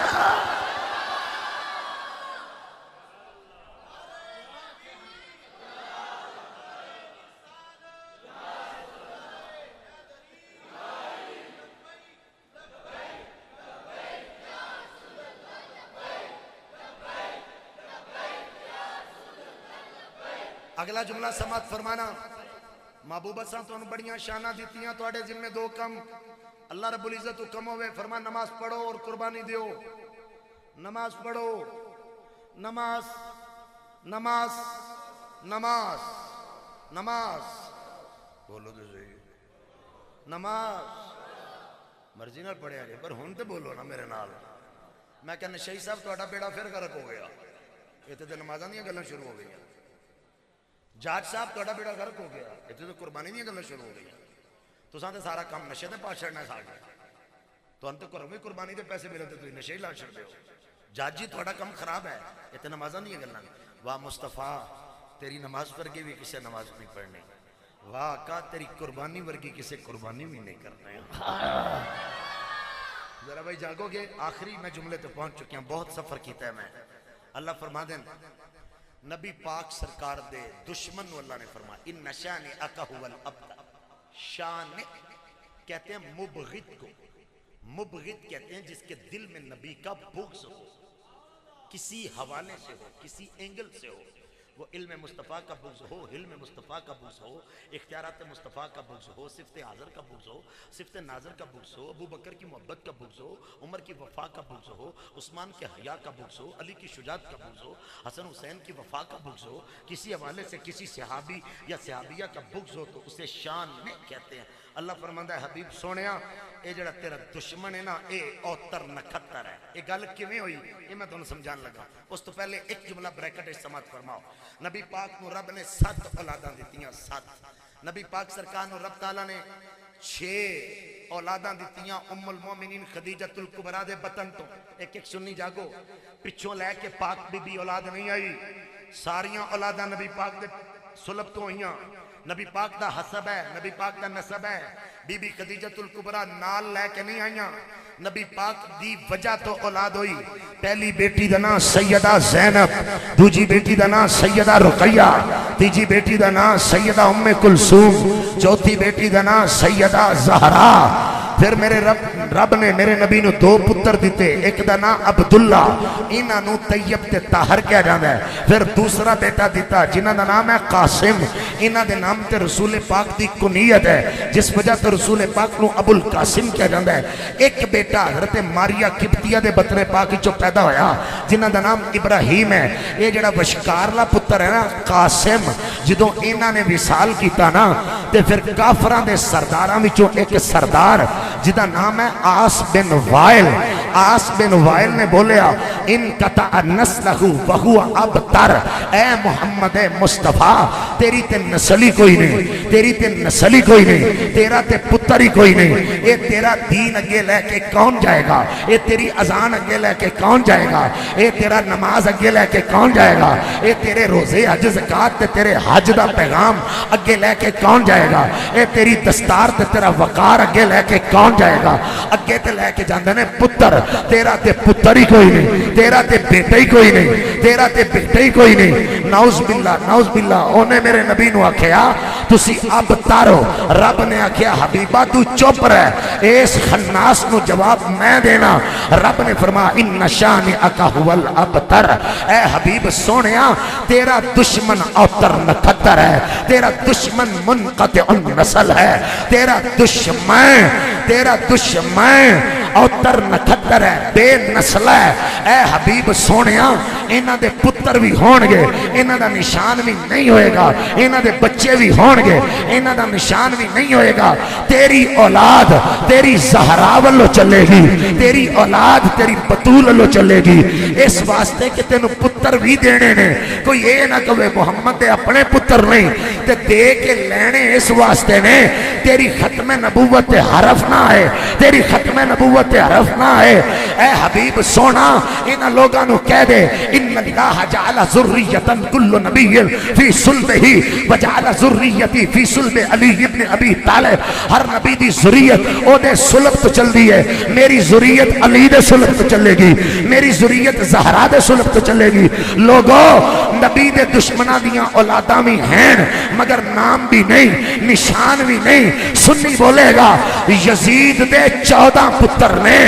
Speaker 2: اگلا جملہ سماعت فرمانا، محبوبہ ساں تو انہوں بڑیاں شانہ دیتیاں تو اڑے ذمہ دو کم، اللہ رب العزت تو کم ہوئے، فرما نماز پڑھو اور قربانی دیو، نماز پڑھو، نماز نماز نماز نماز بولو تو صحیح، نماز مرضی نال پڑھے آگے پر ہون تے بولو نا میرے نال۔ میں کہنا شہی صاحب تو اڑا بیڑا پھر غرق ہو گیا، یہ تے نمازاں دیاں گلاں شروع ہو گئی، جاج صاحب توڑا بیڑا غرق ہو گیا، اتنے تو قربانی نہیں گلنا شروع ہو گئی، تو سانتے سارا کام نشے دے پاس چھڑنا ہے ساڑھا، تو انتے قربانی دے پیسے ملے تو نشے ہی لا چھڑ دے ہو، جاج جی توڑا کام خراب ہے، اتنے نمازاں نہیں گلنا، واہ مصطفیٰ تیری نماز ورگی بھی کسے نماز نہیں پڑھنے، واہ آقا تیری قربانی ورگی کسے قربانی بھی نہیں کرنے۔ ذرا بھائی جاگو گے، آخری میں جملے تو پہنچ چکے ہیں، بہت سفر کیتا ہے میں، اللہ فرما دیں نبی پاک سرکار دے دشمن اللہ نے فرمایا ان نشان اکہو الابد، شان کہتے ہیں مبغض کو، مبغض کہتے ہیں جس کے دل میں نبی کا بغض ہو، کسی حوالے سے ہو، کسی اینگل سے ہو، وہ علم مصطفیٰ کا بغض ہو، حلم مصطفیٰ کا بغض ہو، اختیارات مصطفیٰ کا بغض ہو، صفت حاضر کا بغض ہو، صفت ناظر کا بغض ہو، ابو بکر کی محبت کا بغض ہو، عمر کی وفا کا بغض ہو، عثمان کے حیا کا بغض ہو، علی کی شجاعت کا بغض ہو، حسن حسین کی وفا کا بغض ہو، کسی حوالے سے کسی صحابی یا صحابیہ کا بغض ہو تو اسے شان میں کہتے ہیں۔ اللہ فرماندہ ہے حبیب سونیا اے جڑا تیرا دشمن ہے نا اے اوتر نکھتر ہے۔ اے گل کیویں ہوئی یہ میں تمہیں سمجھان لگا، اس تو پہلے ایک جملہ بریکٹ سماعت فرماؤ۔ نبی پاک نو رب نے 7 اولاداں دیتیاں، 7۔ نبی پاک سرکار نو رب تعالیٰ نے 6 اولاداں دیتیاں، ام المومنین خدیجۃ الکبریٰ دے بطن تو، ایک ایک سنی جاگو، پچھوں لے کے پاک بی بی اولاد نہیں آئی، ساریاں اولاداں نبی پاک دے سلب تو ہوئیاں، نبی پاک دا حسب ہے، نبی پاک دا نسب ہے، بی بی خدیجۃ الکبریٰ نال لے کے نہیں آئیاں، نبی پاک دی وجہ تو اولاد ہوئی، پہلی بیٹی دا نام سیدہ زینب، دوجی بیٹی دا نام سیدہ رقیہ، تیجی بیٹی دا نام سیدہ ام کلثوم، چوتھی بیٹی دا نام سیدہ زہرا۔ پھر میرے رب نے میرے نبی نو 2 پتر دیتے، ایک دا نام عبداللہ، انہاں نو طیب تے طاہر کیا جاندہ ہے، پھر دوسرا بیٹا دیتا جنہاں دا نام ہے قاسم، انہاں دے نام تے رسول پاک دی کنیت ہے جس وجہ تے رسول پاک نو ابو القاسم کیا جاندہ ہے۔ ایک بیٹا حضرت ماریہ قبطیہ دے بطن پاک جو پیدا ہویا جنہاں دا نام ابراہیم ہے، یہ جڑا وشکارلا پتر ہے نا قاسم، جدوں انہاں نے وصال کیتا نا تے پھر کافراں دے سرداراں وچوں ایک سردار جدا نام ہے آس بن وائل، آس بن وائل نے بولیا ان قطع نسلہ وہو ابتر، اے محمد مصطفیٰ تیری تے نسلی کوئی نہیں، تیری تے نسلی کوئی نہیں، تیرا تے پتر ہی کوئی نہیں، اے تیرا دین اگے لے کے کون جائے گا، اے تیری اذان اگے لے کے کون جائے گا، اے تیرا نماز اگے لے کے کون جائے گا، اے تیرے روزے حج زکاة تے تیرے حج دا پیغام اگے لے کے کون جائے گا، اے تیری دستار تے تیرا وقار اگے لے کے کون جائے گا، اگے تے لے کے جاندے نے پتر، تیرا تے پتر ہی کوئی نہیں، تیرا تے بیٹا ہی کوئی نہیں، تیرا تے بیٹا ہی کوئی نہیں، نعوذ باللہ، اونے میرے نبی نو آکھیا تسی اب تارو، رب نے آکھیا حبیبہ تو چپ رہ، اس خناس نو جواب میں دینا، رب نے فرمایا ان شانئک ھوال ابتر، اے حبیب سونیا تیرا دشمن اوتر نکھتر ہے، تیرا دشمن منقطع النسل ہے، تیرا دشمن اوتر نکھتر ہے، بے نسل ہے۔ اے حبیب سونیا انہاں دے پتر بھی ہون گے، انہاں دا نشان بھی نہیں ہوئے گا، انہاں دے بچے بھی ہون گے، انہاں دا نشان بھی نہیں ہوئے گا۔ تیری اولاد تیری زہرا والو چلے گی، تیری اولاد تیری بطول والو چلے گی، اس واسطے کہ تینوں پتر بھی دینے نے۔ کوئی یہ نہ کہے محمد دے اپنے پتر نہیں تے دے کے لینے اس واسطے نے تیری ختم نبوت حرف نہ ہے، تیری ختم نبوت حرف نہ ہے۔ اے حبیب سونا انہاں لوگاں نو کہہ دے ان اللہ جعل ذریتا کل نبی فی صلبہ وجعل ذریتی فی صلب علی ابن ابی طالب، ہر نبی دی ذریت او دے صلب تو چل دی ہے، میری ذریت علی دے صلب تو چلے گی، میری ذریت زہرا دے صلب تو چلے گی۔ لوگو نبی دے دشمنہ دیاں اولاداں بھی ہیں مگر نام بھی نہیں، نشان بھی نہیں۔ سنی بولے گا یزید دے 14 پتر نے،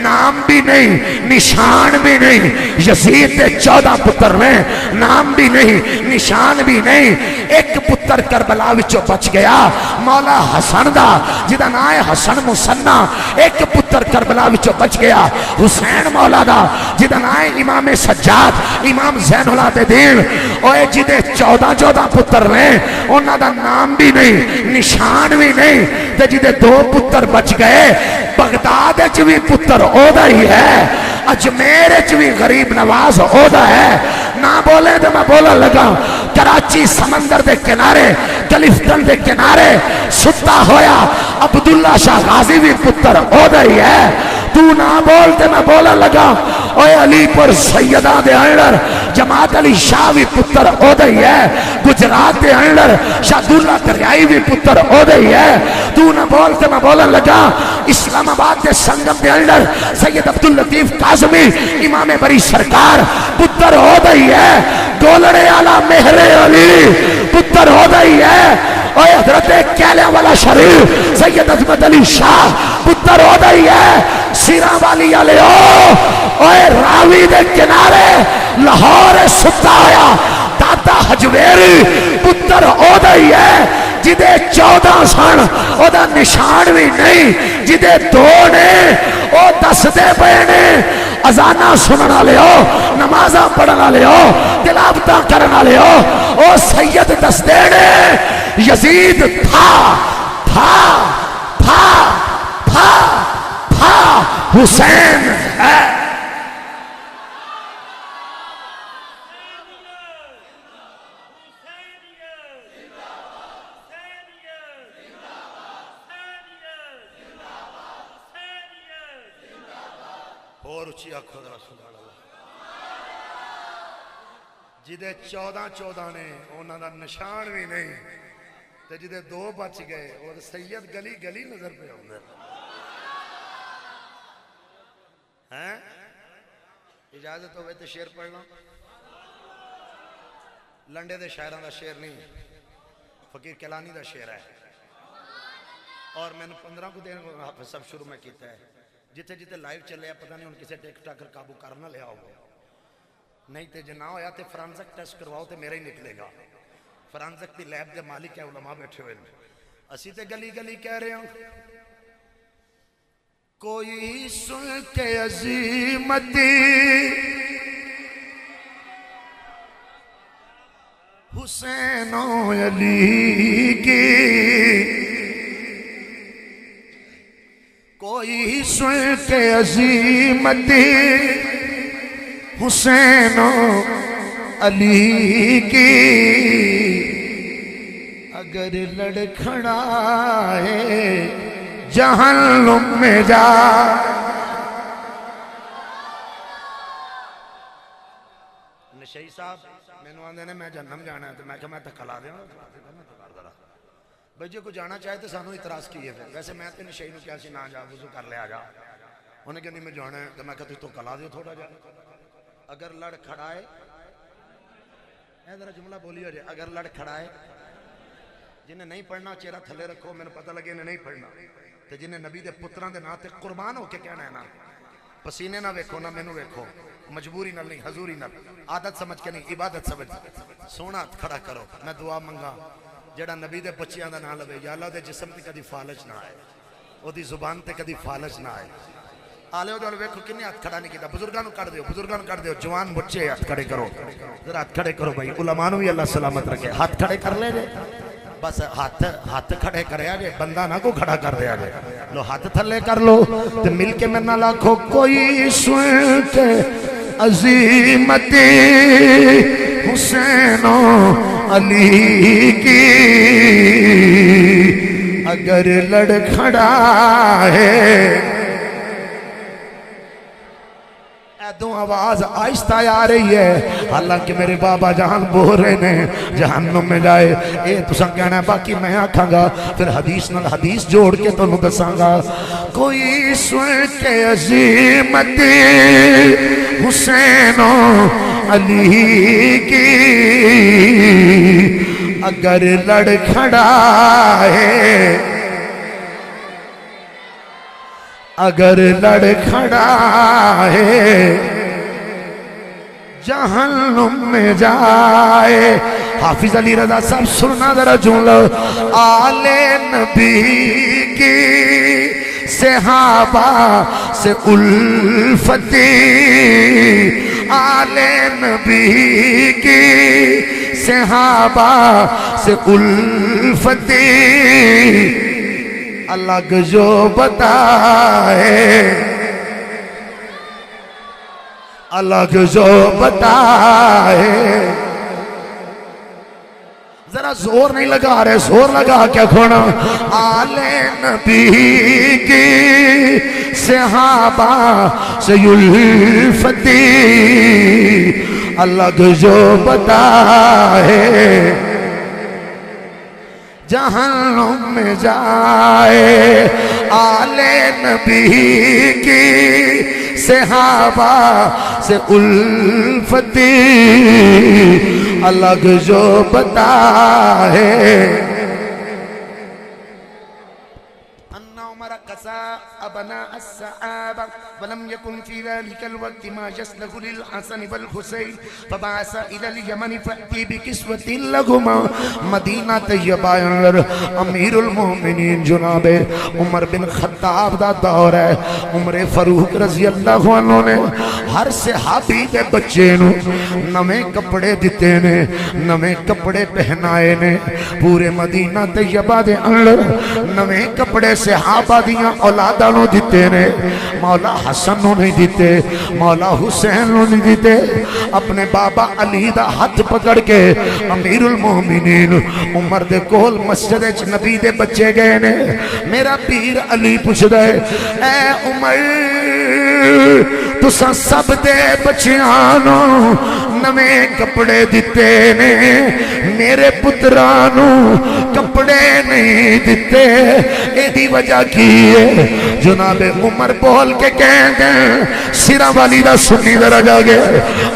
Speaker 2: نام بھی نہیں نشان بھی نہیں۔ یزید دے 14 پتر نے، نام بھی نہیں نشان بھی نہیں۔ ایک پتر کربلا وچوں بچ گیا مولا حسن دا جدا نام ہے حسن مسنہ، ایک پتر کربلا وچوں بچ گیا حسین مولا دا جدا نام ہے امام سجاد امام زین العابدین، اوے جدے 14 پتر نے انہاں دا نام بھی نہیں نشان بھی نہیں، تے جدے 2 پتر بچ گئے بغداد وچ بھی پتر او دا ہی ہے، اجمیر وچ بھی غریب نواز او دا ہے۔ نہ بولے تو میں بولا لگا کراچی سمندر دے کنارے کلفٹن دے کنارے ستا ہویا عبداللہ شاہ غازی بھی پتر او دا ہی ہے۔ تو نہ بولتے میں بولا لگا اوے علی پر سیدہ دے انڈر جماعت علی شاہ بھی پتر او دا ہی ہے، گجرات دے انڈر شاہداللہ دریائی بھی پتر او دا ہی ہے۔ تو نہ بولتے میں بولا لگا اسلام آباد دے سنگم دے انڈر سید عبداللطیف کاظمی امام بری سرکار پتر او دا ہی ہے، گولڑے آلہ مہر علی پتر ہو گئی ہے۔ اوہ حضرت کیلے والا شریف سید عظمت علی شاہ پتر ہو گئی ہے۔ سیرہ والی علیہ اوہ راوی دے کنارے لاہور ستا آیا دادا حجویری پتر ہو گئی ہے، جدے 14 سن او دا نشان بھی نہیں، جدے 2 نے او 10 دے پہنے ازانہ سننا لے ہو، نمازہ پڑھنا لے ہو، تلاوتہ کرنا لے ہو۔ او سید دس دینے یزید تھا حسین ہے۔ اور اچھی آنکھوں ذرا سبحان اللہ۔ جدے 14 نے انہاں دا نشان بھی نہیں تے جدے 2 بچ گئے اور سید گلی نظر پہ ہوندے ہیں۔ اجازت ہوئے تے شعر پڑھنا، لنڈے دے شاعراں دا شعر نہیں، فقیر کیلانی دا شعر ہے، اور میں نے 15 کو دن حافظ صاحب شروع میں کیتا ہے۔ جتے جتے لائیو چلے پتہ نہیں ان کسے ٹیک ٹاکر قابو کرنا لیا ہوگا، نہیں تے جے نہ ہویا تے فرانزک ٹیسٹ کرواؤ تے میرا ہی نکلے گا۔ فرانزک دی لیب دے مالک ہے علماء بیٹھے ہوئے، اسی تے گلی کہہ رہے ہوں کوئی سن کے عظیمتی حسین و علی کی، کوئی سن کے عظیمتی حسین و علی کی، اگر لڑکھڑائے جہنم میں جا۔ نشئی صاحب میں نے آندے نے میں جہنم جانا ہے تو میں کہا میں تکلا دیا بھئی جی کو جانا چاہے تو سانو اعتراض کیے پھر، ویسے میں تے نشئی نو کیا سی نہ جا وضو کر لے آ جا، انہیں کہ نہیں میں جانا ہے تو میں کہا تو کلا دیو تھوڑا جا۔ اگر لڑ کھڑائے اے ذرا جملہ بولی ہو جائے، اگر لڑ کھڑائے جنہیں نہیں پڑھنا چہرہ تھلے رکھو، میں نے پتہ لگے انہیں نہیں پڑھنا، تو جنہیں نبی دے پتران دے ناتے قربان ہو کے کہنا ہے نا پسینے نہ ویکھو نہ مینوں ویکھو، مجبوری نال نہیں، حضوری نال، عادت سمجھ کے نہیں، عبادت سمجھ۔ سونا ہاتھ کھڑا کرو، میں دعا منگا جڑا نبی دے بچیاں دا نام لوے، یا اللہ دے جسم تے کدی فالج نہ آئے، او دی زبان تے کدی فالج نہ آئے۔ آلے ہو ویکھو کنے ہاتھ کھڑا نہیں کیتا، بزرگاں نوں کر دیو، بزرگاں نوں کر دیو، جوان بچے ہاتھ کھڑے کرو، ذرا ہاتھ کھڑے کرو بھائی، علماء نوں بھی اللہ سلامت رکھے، ہاتھ کھڑے کر لے جے، بس ہاتھ کھڑے کریا جے، بندہ نہ کو کھڑا کر دیا جے، لو ہاتھ تھلے کر لو تے مل کے میں نہ لاکھو کوئی سن کے عظیمتی حسین و علی کی اگر لڑ کھڑا ہے۔ دو آواز آہستہ آ رہی ہے، حالانکہ میرے بابا جان بول رہے نے جہنم میں جائے، اے تساں کہنا ہے، باقی میں آکھاں گا پھر حدیث نال حدیث جوڑ کے تو دساں گا۔ کوئی سن کے عظیمتی حسین و علی کی اگر لڑ کھڑا ہے، اگر لڑ کھڑا ہے جہنم میں جائے۔ حافظ علی رضا صاحب سننا ذرا جملہ، آل نبی کی صحابہ سے الفتی، آل نبی کی صحابہ سے الفتی الگ جو بتائے، الگ جو بتائے۔ ذرا زور نہیں لگا رہے، زور لگا کیا کھونا، آل نبی کی صحابہ سے الفتی الگ جو بتائے جہنم میں جائے۔ آل نبی کی صحابہ سے الفتی الگ جو بتائے۔ ان عمر قصا ابناء الصحابہ ولم يكن في ذلك الوقت ما يسلغ للحسن والحسين فبعث الى اليمن فاتي بكسوة لهما۔ مدینہ طیبہ اندر امیر المومنین جناب عمر بن خطاب دا دور ہے، عمر فاروق رضی اللہ عنہ نے ہر صحابی دے بچے نو نویں کپڑے دیتے نے، نویں کپڑے پہنائے نے، پورے مدینہ طیبہ دے اندر نویں کپڑے صحابہ دیاں اولاداں نو دیتے نے، مولا حسن نو نہیں دیتے، مولا حسین نو نہیں دیتے۔ اپنے بابا علی دا ہاتھ پکڑ کے امیر المومنین عمر دے کول مسجد نبی دے بچے گئے نے، میرا پیر علی پوچھ دے، اے عمر تساں سب دے بچیانو نویں کپڑے دیتے نے، میرے پترانو کپڑے نہیں دیتے، ایدی وجہ کی ہے؟ جناب عمر بول کے کہہ دیں، سرہ والی دا سنی ذرا جاگے،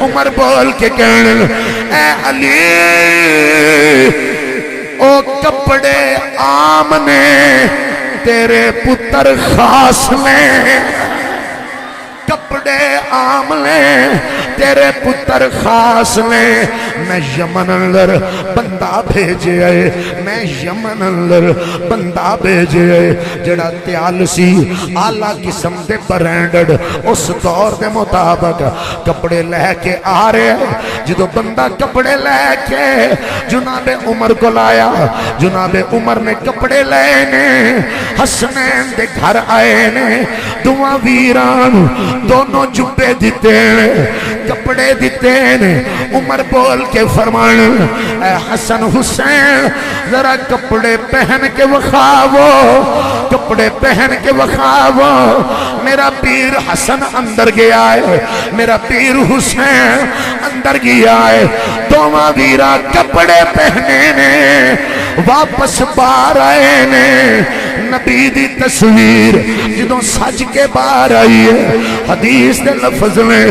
Speaker 2: عمر بول کے کہہ دیں، اے علی او کپڑے عام نے تیرے پتر خاص نے، کپڑے عام لیں تیرے پتر خاص لیں۔ میں یمن اندر بندہ بھیجے آئے، میں یمن اندر بندہ بھیجے آئے جڑا تیال سی آلہ قسم دے برینڈڈ اس دور دے مطابق کپڑے لے کے آ رہے ہیں۔ جدو بندہ کپڑے لے کے جناب عمر کو لایا، جناب عمر نے کپڑے لے نے حسنین دے گھر آئے نے، دعا ویران دونوں جبے دیتے ہیں، کپڑے دیتے ہیں۔ عمر بول کے فرمان، اے حسن حسین ذرا کپڑے پہن کے وخاو، کپڑے پہن کے وخاو۔ میرا پیر حسن اندر گیا ہے، میرا پیر حسین اندر گیا ہے، دوواں ویرا کپڑے پہنے نے واپس باہر آئے نے نبی دی تصویر جدوں سج کے باہر آئی ہے حدیث دے لفظ میں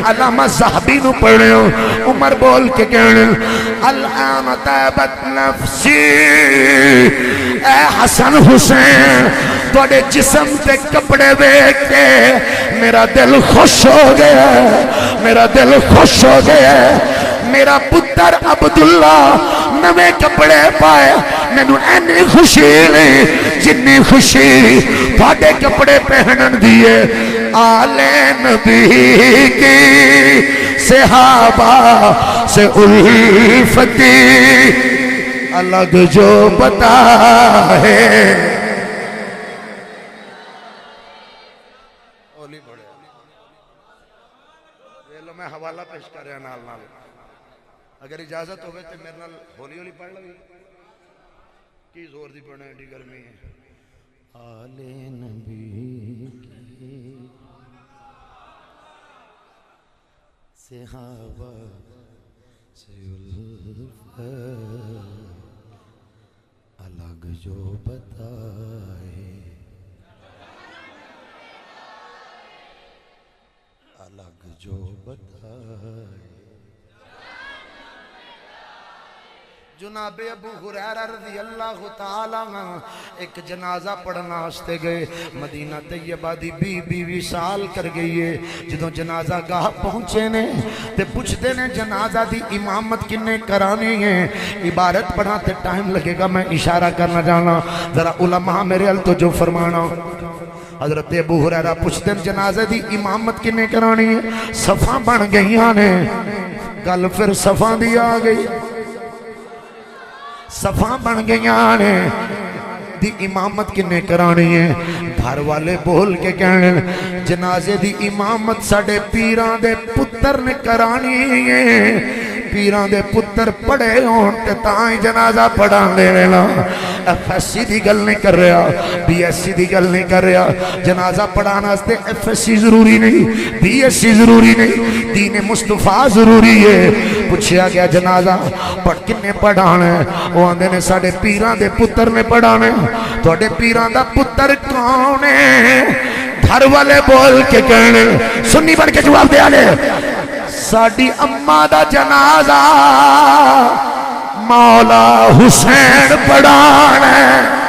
Speaker 2: علامہ زاہبی نو پڑھے ہو عمر بول کے کہنے الان طابت نفسی اے حسن حسین توڑے جسم تے کپڑے بیک کے میرا دل خوش ہو گیا میرا دل خوش ہو گیا میرا پتر عبداللہ نوے کپڑے پائے میں نو اینی خوشی نہیں جنی خوشی تھوڑے کپڑے پہنن دیئے آل نبی کی صحابہ سے الفتی الگ جو بتا ہے میں حوالہ پیش کر رہا نال نال اگر اجازت ہوئے تو میرے نال ہولی ہولی پڑھ لگی کی زور دی پڑھنے ایڈی گرمی ہے
Speaker 1: آل نبی کی صحابہ سے الفت الگ جو بتائے الگ جو بتائے
Speaker 2: جناب ابو ہریرہ رضی اللہ تعالیٰ عنہ ایک جنازہ پڑھنا آستے گئے مدینہ طیبہ دی بی وصال کر گئی ہے جدوں جنازہ گاہ پہنچے نے تے پوچھتے نے جنازہ دی امامت کنے کرانی ہے عبارت پڑھا تے ٹائم لگے گا میں اشارہ کرنا جانا ذرا علماء میرے ال تو جو فرمانا حضرت ابو ہریرہ پوچھتے ہیں جنازہ دی امامت کنے کرانی ہے صفاں بن گئیاں نے گل پھر صفاں دی آ گئی صفاں بن گئیاں نے دی امامت کنے کرانی ہے گھر والے بول کے کہنے جنازے دی امامت ساڑے پیران دے پتر نے کرانی ہے پیران دے پتر پڑے ہون تے تائیں جنازہ پڑھان دے لینا ایف ایس سی دی گل نہیں کر رہا بی ایس سی دی گل نہیں کر رہا جنازہ پڑھانا ستے ایف ایس سی ضروری نہیں بی ایس سی ضروری نہیں دین مصطفیٰ ضروری ہے پوچھیا گیا جنازہ پڑھ کنے پڑھانا ہے وہ آندے نے ساڑے پیران دے پتر نے پڑھانا ہے تو اڈے پیران دا پتر کون ہے گھر والے بول کے کہنے سنی بڑھ کے جواب دے آلے ساڑی اممہ دا جنازہ مولا حسین پڑھانا ہے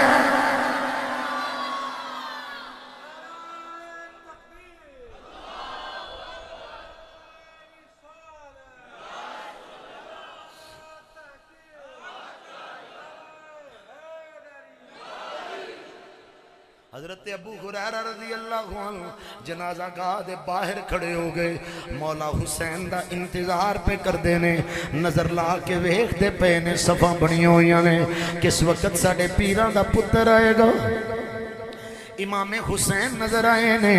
Speaker 2: حضرت ابو ہریرہ رضی اللہ عنہ جنازہ گاہ دے باہر کھڑے ہو گئے مولا حسین دا انتظار پہ کر دینے نظر لا کے ویکھ دے پینے صفاں بنی ہوئیاں نے کس وقت ساڑے پیران دا پتر آئے گا امام حسین نظر آئے نے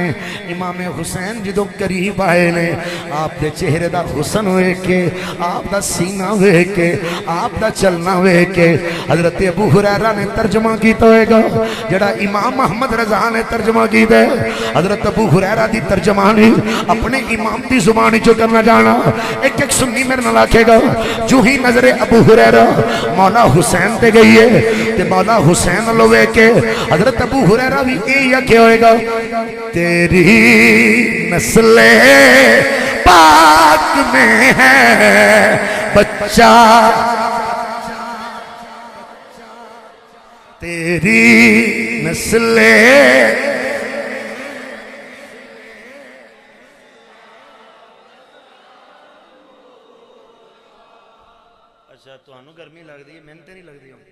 Speaker 2: امام حسین جدو قریب آئے نے آپ دے چہرے دا حسن ہوئے کے آپ دا سینہ ہوئے کے آپ دا چلنا ہوئے کے حضرت ابو ہریرہ نے ترجمہ کیتا ہوئے گا جڑا امام محمد رضا نے ترجمہ کیتا ہے حضرت ابو ہریرہ دی ترجمانی اپنے امام دی زبانی جو کرنا جانا ایک ایک سنی میرے نہ لاکھے گا جو ہی نظر ابو ہریرہ مولا حسین تے گئی ہے تے مولا حسین لوے کے حضرت ابو ہریرہ بھی یہ کیا ہوئے گا تیری نسل پاک میں ہے بچہ تیری نسل
Speaker 1: اچھا تو انہوں گرمی لگ دی محنتیں نہیں لگ دی ہوں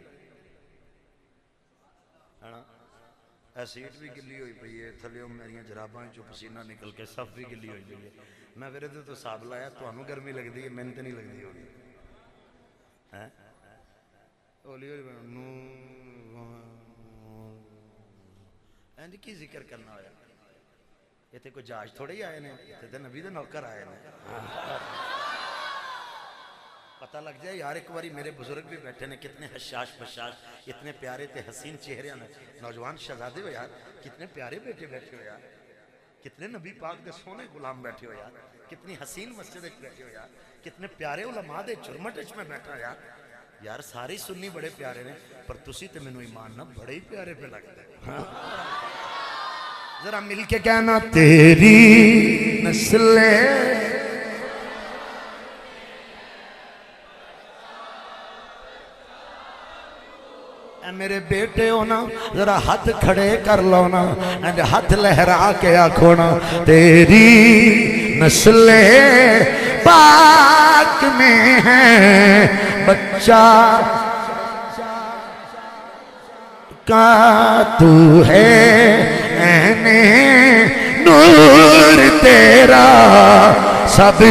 Speaker 1: اے سیٹ بھی گلی ہوئی پئی ہے تھلیوں میری جراباں جو پسینہ نکل کے صف بھی گلی ہوئی پئی ہے میں پھر تو صاحب لایا تو انہوں گرمی لگ دی ہے محنت نہیں لگ دی ہوگی اولی ہولی اینج کی ذکر کرنا ہویا یہ تے کوئی جاج تھوڑے ہی آئے نے یہ تے نبی دے نوکر آئے نے پتہ لگ جائے یار ایک باری میرے بزرگ بھی بیٹھے نے کتنے حشاش بشاش اتنے پیارے تے حسین چہرے ہیں نوجوان شہزادے ہو یار کتنے پیارے بیٹے بیٹھے ہو یار کتنے نبی پاک دے سونے غلام بیٹھے ہو یار کتنی حسین مسجد بیٹھے ہو یار کتنے پیارے علماء دے جرمٹ میں بیٹھا یار
Speaker 2: یار سارے سنی بڑے پیارے نے پر تسی تے مینوں ایمان نہ بڑے ہی پیارے پہ لگتے ہیں. ذرا مل کے کہنا تیری نسل اے میرے بیٹے ہونا ذرا ہاتھ کھڑے کر لو نا ہاتھ لہرا کے آکھو نا تیری نسل پاک میں ہے بچہ کا تو ہے عین نور تیرا سب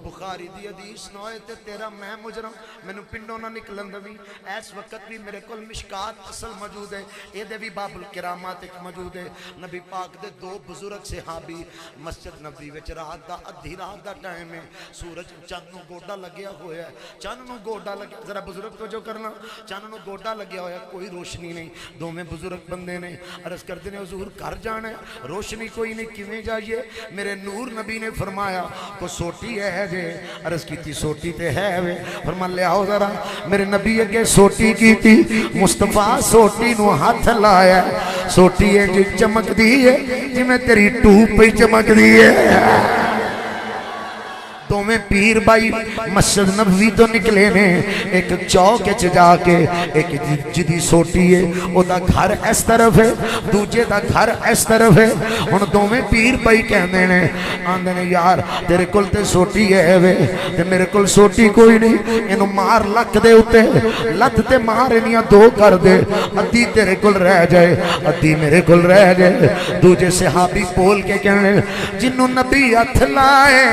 Speaker 2: بخاری دی حدیث نوئے تے تیرا میں مجرم میں نو پنڈوں نہ نکلن دوی ایس وقت بھی میرے کل مشکات اصل موجود ہے اے دے بھی باب الکرامات ایک موجود ہے نبی پاک دے دو بزرگ صحابی مسجد نبی وچ رات دا ادھی رات دا ٹائم ہے سورج چند نو گوڑا لگیا ہویا ہے چند نو گوڑا لگیا ذرا بزرگ تو جو کرنا چند نو گوڑا لگیا ہویا کوئی روشنی نہیں دو میں بزرگ بندے نے عرض کر دینے حضور کر جانا ہے روشنی کوئی نہیں کیویں جائیے میرے نور نبی نے فرمایا کو سوٹی ہے جے عرض کی تھی سوٹی تے ہے وے فرما لے آؤ ذرا میرے نبی اگے سوٹی کی تھی مصطفیٰ سوٹی نو ہاتھ لایا سوٹی ہے جو چمک دی ہے جی میں تیری ٹوپ پہ چمک دی ہے دو میں پیر بھائی مسجد نبوی تو نکلے نے ایک چوک چ جا کے ایک جدی سوٹی ہے او دا گھر اس طرف ہے دوجے دا گھر اس طرف ہے ہن دو میں پیر بھائی کہندے نے آندے نے یار تیرے کول تے سوٹی ہے وے تے میرے کول سوٹی کوئی نہیں اینو مار لک دے اوتے لت تے مار انیاں دو کر دے ادھی تیرے کول رہ جائے ادھی میرے کول رہ جائے دوجے صحابی بول کے کہنے جنوں نبی ہتھ لائے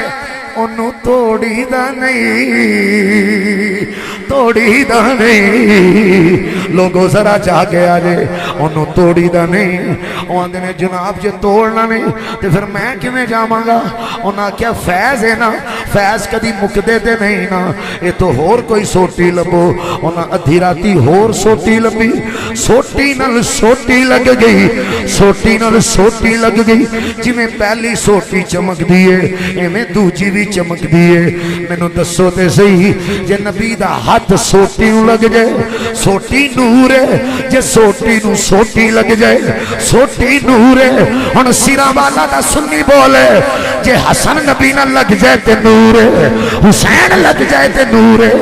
Speaker 2: انہوں توڑی دا نہیں توڑی دا نہیں لوگوں ذرا چاہ کے آجے انہوں توڑی دا نہیں وہاں دینے جناب جے توڑنا نہیں تو پھر میں کیوں جاماں گا انہاں کیا فیض ہے نا فیض کدی مکدے دے نہیں نا یہ تو ہور کوئی سوٹی لبو انہاں ادھی راتی ہور سوٹی لبی سوٹی نل سوٹی لگ گئی سوٹی نل سوٹی لگ گئی جی میں پہلی سوٹی چمک دیئے اے میں دوجی بھی چمک دیئے میں نو دسو تے صحیح جے نبی دا ہاتھ سوٹی نو لگ جائے سوٹی نور ہے جے سوٹی نو سوٹی لگ جائے سوٹی نور ہے ہن سیرہ والا دا سنی بولے جے حسن نبی نہ لگ جائے تے نور ہے حسین لگ جائے تے نور ہے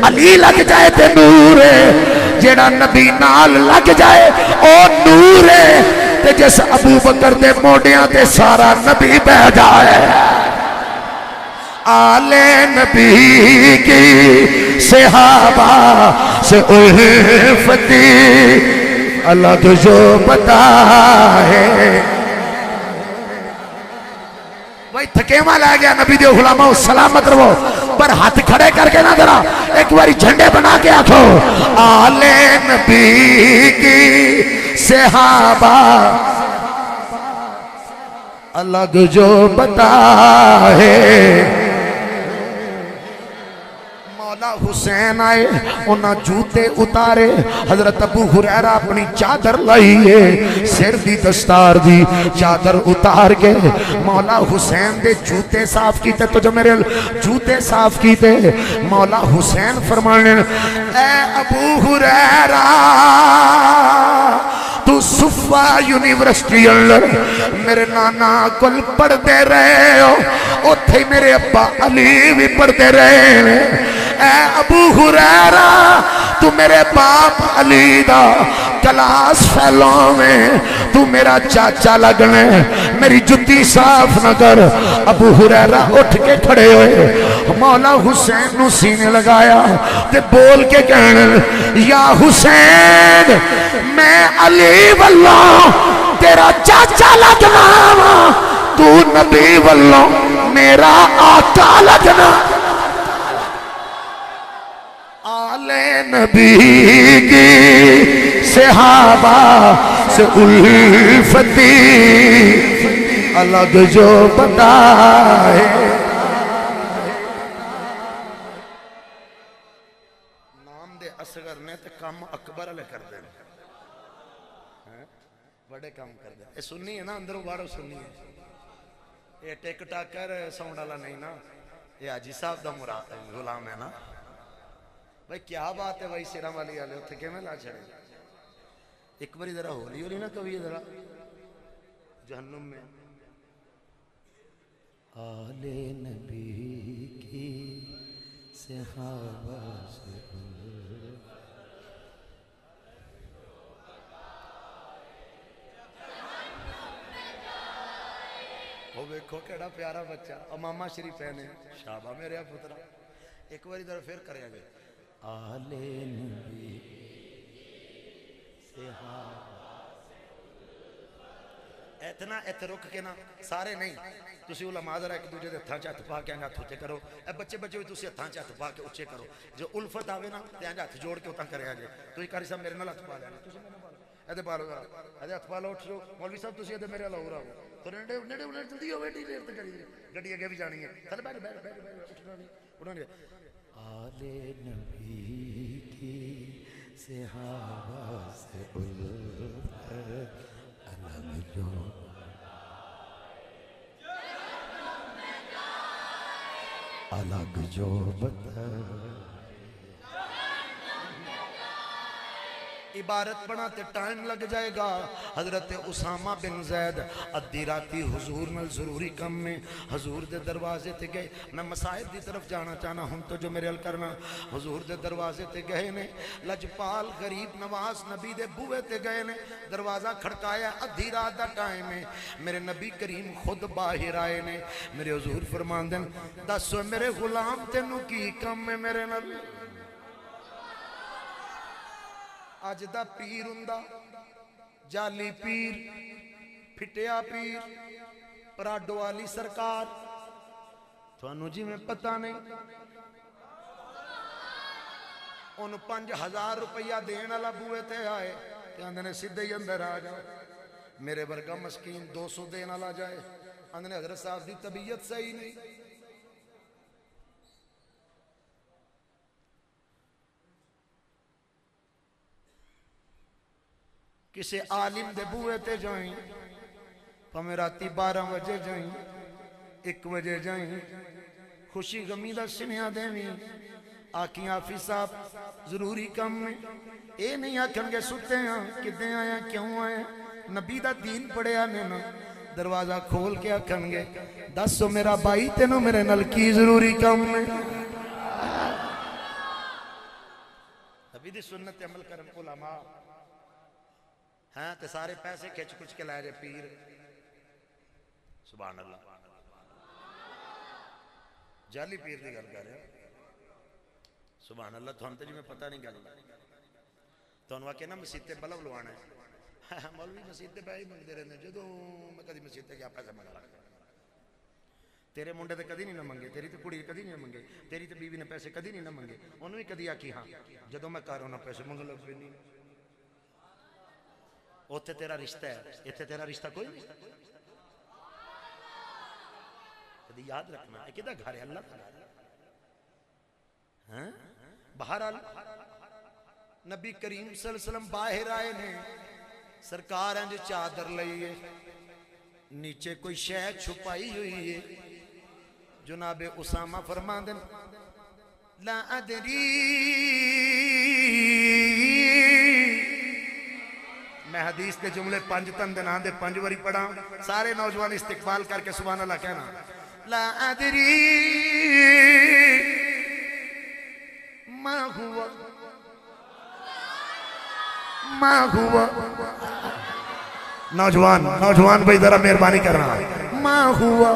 Speaker 2: علی لگ جائے تے نور ہے جیڑا نبی نال لگ جائے او نور ہے تے جس ابو بکر دے موڑیاں تے سارا نبی بہ جائے آل نبی کی صحابہ سے الفتی الگ جو بتا ہے بھائی تھکے ماں لے گیا نبی دیو غلامہ سلامت رہو پر ہاتھ کھڑے کر کے نہ ذرا ایک باری جھنڈے بنا کے آکھو آل نبی کی صحابہ الگ جو بتا ہے مولا حسین آئے انہاں جوتے اتارے حضرت ابو ہریرہ اپنی چادر لائیے سر دی دستار دی چادر اتار کے مولا حسین دے جوتے صاف کیتے تو جو میرے جوتے صاف کیتے مولا حسین فرمانے اے ابو ہریرہ تو صفا یونیورسٹی اللہ میرے نانا کل پڑھ دے رہے ہو اتھے میرے ابا علی بھی پڑھ دے رہے ہیں اے ابو ہریرہ تو میرے باپ علی دا کلاس فیلو میں تو میرا چاچا لگنے میری جتی صاف نہ کر ابو ہریرہ اٹھ کے کھڑے ہوئے مولا حسین نو سینے لگایا تے بول کے کہنے یا حسین میں علی واللہ تیرا چاچا لگنا تو نبی واللہ میرا آقا لگنا نبی کی صحابہ سے الفتی الگ جو بتائے. نام دے اصغر نے تے کام اکبر علیہ کر دیں بڑے کام کر دیں. یہ سنی ہے نا اندروں باہروں سنی ہے. یہ ٹک ٹاکر ساؤنڈ والا نہیں نا, یہ حاجی صاحب دا مراد غلام ہے نا. بھائی کیا بات ہے بھائی سیرام والی آلے ہوتے کہ میں لا چھڑے. ایک باری ذرا ہولی ہولی نا کبھی ذرا جہنم میں آل نبی کی صحابہ سے وہ دیکھو کیڑا پیارا بچہ امامہ شریف ہے نے شابہ میرے پترا. ایک باری ذرا پھر کریں گے آل نبی اتنا اتنے رک کے نا سارے نہیں تسی علماء ذرا ایک دوجے دے ہتھاں چ ہتھ پا کے ہاتھ اچے کرو. اے بچے بچے بھی تسی ہتھاں چ ہتھ پا کے اچے کرو. جو الفت آوے نا تے ہاتھ جوڑ کے اتاں کریا جے. تسی قاری صاحب میرے نال ہتھ پا لینا, تسی میرے نال ادے پا لو, ادے ہتھ پا لو. اٹھ جاؤ مولوی صاحب تسی ادے میرے لاؤ راو تو نڈے نڈے نڈے جلدی ہو بیٹی دیر تے کری گڈی اگے بھی جانی ہے. چل بیٹھ بیٹھ بیٹھ اٹھنا نہیں اٹھنا نہیں. آل نبی کی صحابہ سے الگ جو الگ جو بتا. عبارت بناتے ٹائم لگ جائے گا. حضرت اسامہ بن زید ادھی راتی حضور نال ضروری کم میں حضور دے دروازے تے گئے. میں مسائل دی طرف جانا چاہنا ہوں تو جو میرے حل کرنا. حضور دے دروازے تے گئے نے, لجپال غریب نواز نبی دے بوئے تے گئے نے. دروازہ کھڑکایا, ادھی رات دا ٹائم ہے. میرے نبی کریم خود باہر آئے نے. میرے حضور فرماندن دسو میرے غلام تینوں کی کم ہے میرے نبی. اج دا پیر ہوندا جالی پیر پھٹیا پیر پراڈو والی سرکار تھانوں جی میں پتہ نہیں ان 5000 روپیہ دین والا بوئے تے آئے تے اندے نے سیدھے ہی اندر آ جاؤ. میرے ورگا مسکین 200 دین والا جائے اندے نے حضرت صاحب دی طبیعت صحیح نہیں. کسے عالم دے بوئے تے جائیں پمیں راتی 12 بجے جائیں 1 بجے جائیں خوشی غمی دا سنیا دینی آکیں آفی صاحب ضروری کم میں اے نہیں آکھن گے ستے ہیں کدیں آیا کیوں آیا نبی دا دین پڑے آنے نا. دروازہ کھول کے آکھن گے دسو میرا بائی تینوں میرے نل کی ضروری کم میں. نبی دی سنت عمل کرن علماء ہاں تے سارے پیسے کھچ کچھ کے لائے جے پیر. سبحان اللہ جالی پیر دی گل کر رہے. سبحان اللہ تو ہم تے جی میں پتہ نہیں گل تو انہوں کہ نا مسجد تے بلو لوانا ہے. مولوی مسجد تے پیسے منگتے رہتے ہیں جدو میں کدی مسجد تے کیا پیسے منگ لگتا. تیرے منڈے تے کدی نہیں نہ منگے, تیری تے کڑی کدی نہیں منگے, تیری تے بیوی نے پیسے کدی نہیں نہ منگے. انہوں ہی کدی آکی ہاں جدو میں کار ہونا پیسے منگ لگ بھی نہیں. اوتے تیرا رشتہ ہے ایتھے تیرا رشتہ کوئی نہیں. کدی یاد رکھنا ہے کدھا گھر ہے اللہ تعالیٰ. بہرحال نبی کریم صلی اللہ علیہ وسلم باہر آئے نے. سرکار ہیں جو چادر لئیے نیچے کوئی شے چھپائی ہوئی ہے. جناب اسامہ فرمان دیں لا ادری. میں حدیث دے جملے 5 تن دے نام دے 5 واری پڑھا. سارے نوجوان استقبال کر کے سبحان اللہ کہنا لا ادری ما ہوا ما ہوا. نوجوان بھائی ذرا مہربانی کرنا. ما ہوا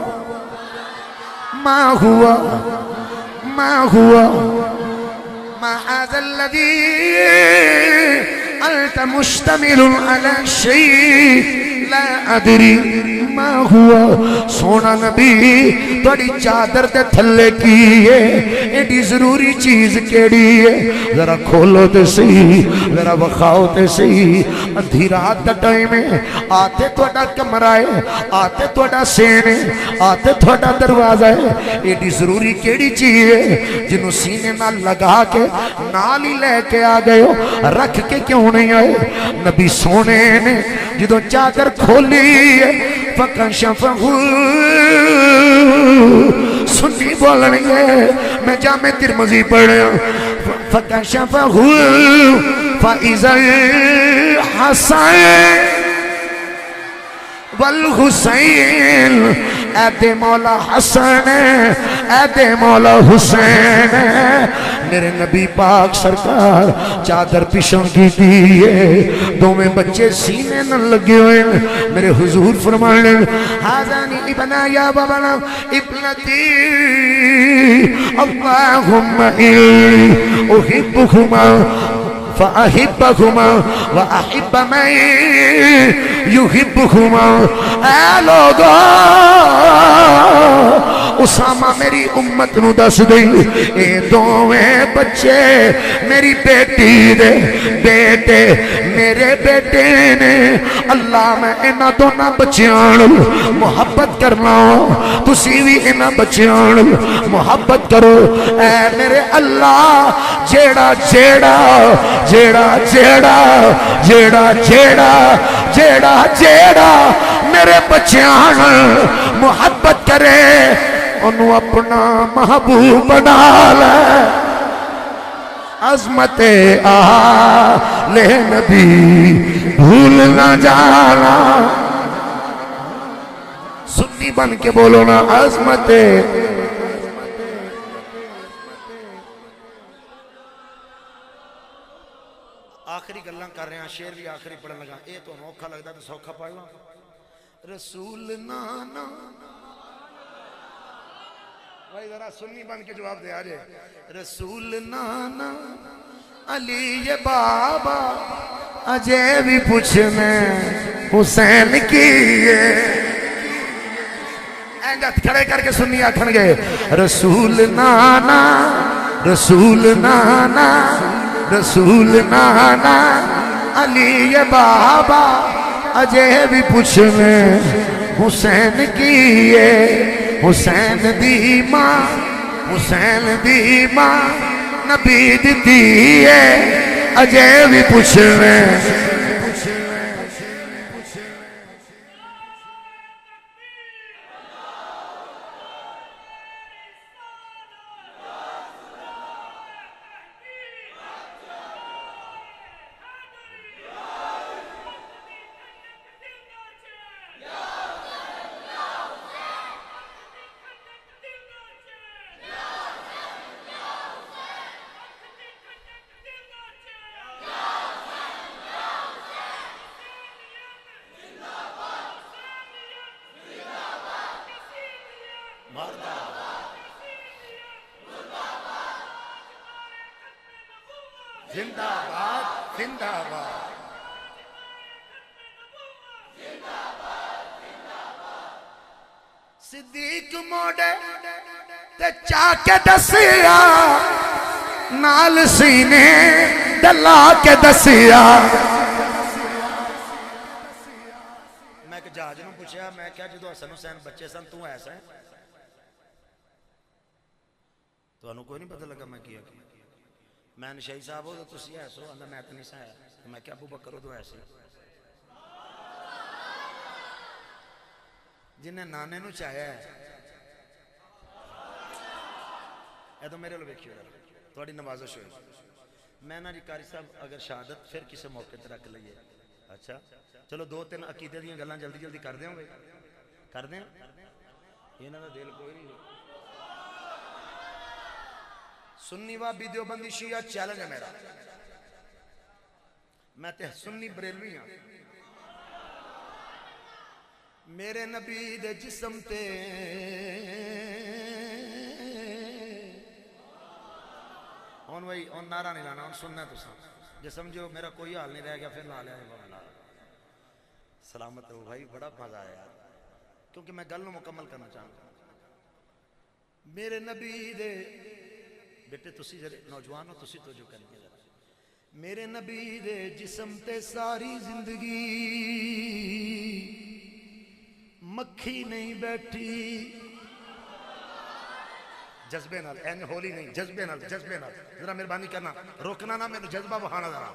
Speaker 2: ما ہوا ما ہوا ما هذا الذي أنت مشتمل على شيء لا ادری ما ہوا سونا نبی تھوڑی چادر تے تھلے کی ہے ایڈی ضروری چیز کیڑی ہے ذرا کھولو تے صحیح ذرا بخاؤ تے صحیح ادھی رات دا ٹائم ہے آتے تھوڑا کمرہ ہے آتے تھوڑا سین ہے آتے تھوڑا دروازہ ہے ایڈی ضروری کیڑی چیز ہے جنہوں سینے نہ لگا کے نال ہی لے کے آ گئے ہو رکھ کے کیوں نہیں آئے نبی سونے نے جدو چادر کھولی ہے فَكَشَفَهُ سنی بولنی ہے میں جامع ترمذی پڑھے فَكَشَفَهُ فَإِذَا الْحَسَنِ والحسین اے دے مولا حسن اے دے مولا حسین میرے نبی پاک سرکار چادر پیشوں کی دیئے دو میں بچے سینے نہ لگے ہوئے میرے حضور فرمانے حاضانی ابنا یا بابنا ابنتی اللہم احبکما فَأَحِبَّهُمَا وَأَحِبَّ مَن يُحِبُّهُمَا اے لوگو اسامہ میری امت نو دس دیں اے دوویں بچے میری بیٹی دے بیٹے میرے بیٹے نے اللہ میں انہاں دونوں بچیاں محبت کرنا تسی بھی انہاں بچیاں محبت کرو اے میرے اللہ جیڑا جیڑا جیڑا جیڑا جیڑا جیڑا جیڑا جیڑا میرے بچیاں محبت کرے انہوں اپنا محبوب بنا لے عظمت آلِ نبی بھول نہ جانا سنی بن کے بولو نا عظمت آخری گلہ کر رہے ہیں شیر بھی آخری پڑھن لگا اے تو نوکھا لگتا تو سوکھا پڑھ لوں رسول نانا بھائی ذرا سنی بن کے جواب دے آجے رسول نانا علی یہ بابا اجے بھی پوچھنے حسین کی اینگت کھڑے کر کے سنی آکھن گے رسول نانا رسول نانا رسول نانا علی یہ بابا اجے بھی پوچھنے حسین کیے حسین دی ماں حسین دی ماں نبی دیئے اجے بھی پوچھنے زندہ باد زندہ باد صدیق موڑے تے چاکے دسیا نال سینے دلا کے دسیا میں کہ جہاز نو پوچھیا میں کیا جدو حسن حسین بچے سن تو ایسا ہے تو انہوں کوئی نہیں پتہ لگا میں کیا میں نشائی صاحب ہو تو تسی ایسو اندر میں اتنی سا ہے میں کیا ابو بکر ہو تو ایسے جنہیں نانے نو چاہیا ہے اے تو میرے لو بیکھی ہو رہا تھوڑی نوازش ہوئی میں نا جی کاری صاحب اگر شہادت پھر کسے موقع تے رکھ لئیے اچھا چلو دو تین عقیدے دیاں گلاں جلدی جلدی کر دیں گے کر دیں یہ نا دل کوئی نہیں سنی وابی دیوبندی شیعہ چیلنج ہے میرا میں تے سنی بریلوی ہاں میرے نبی دے جسم تے ہون وہی ہون نعرہ نہیں لانا ہون سننا تو سن جے سمجھو میرا کوئی حال نہیں رہ گیا پھر نہ لیا ہے سلامت ہو بھائی، بڑا مزہ آیا یار، کیونکہ میں گل مکمل کرنا چاہتا ہوں. میرے نبی دے بیٹے تسی جڑے نوجوان ہو تسی توجہ کرنی ذرا. میرے نبی دے جسم تے ساری زندگی مکھی نہیں بیٹھی. جذبے نال، این ہولی نہیں، جذبے نال، جذبے نال ذرا مہربانی کرنا، روکنا نہ، میرے جذبہ بہانا ذرا.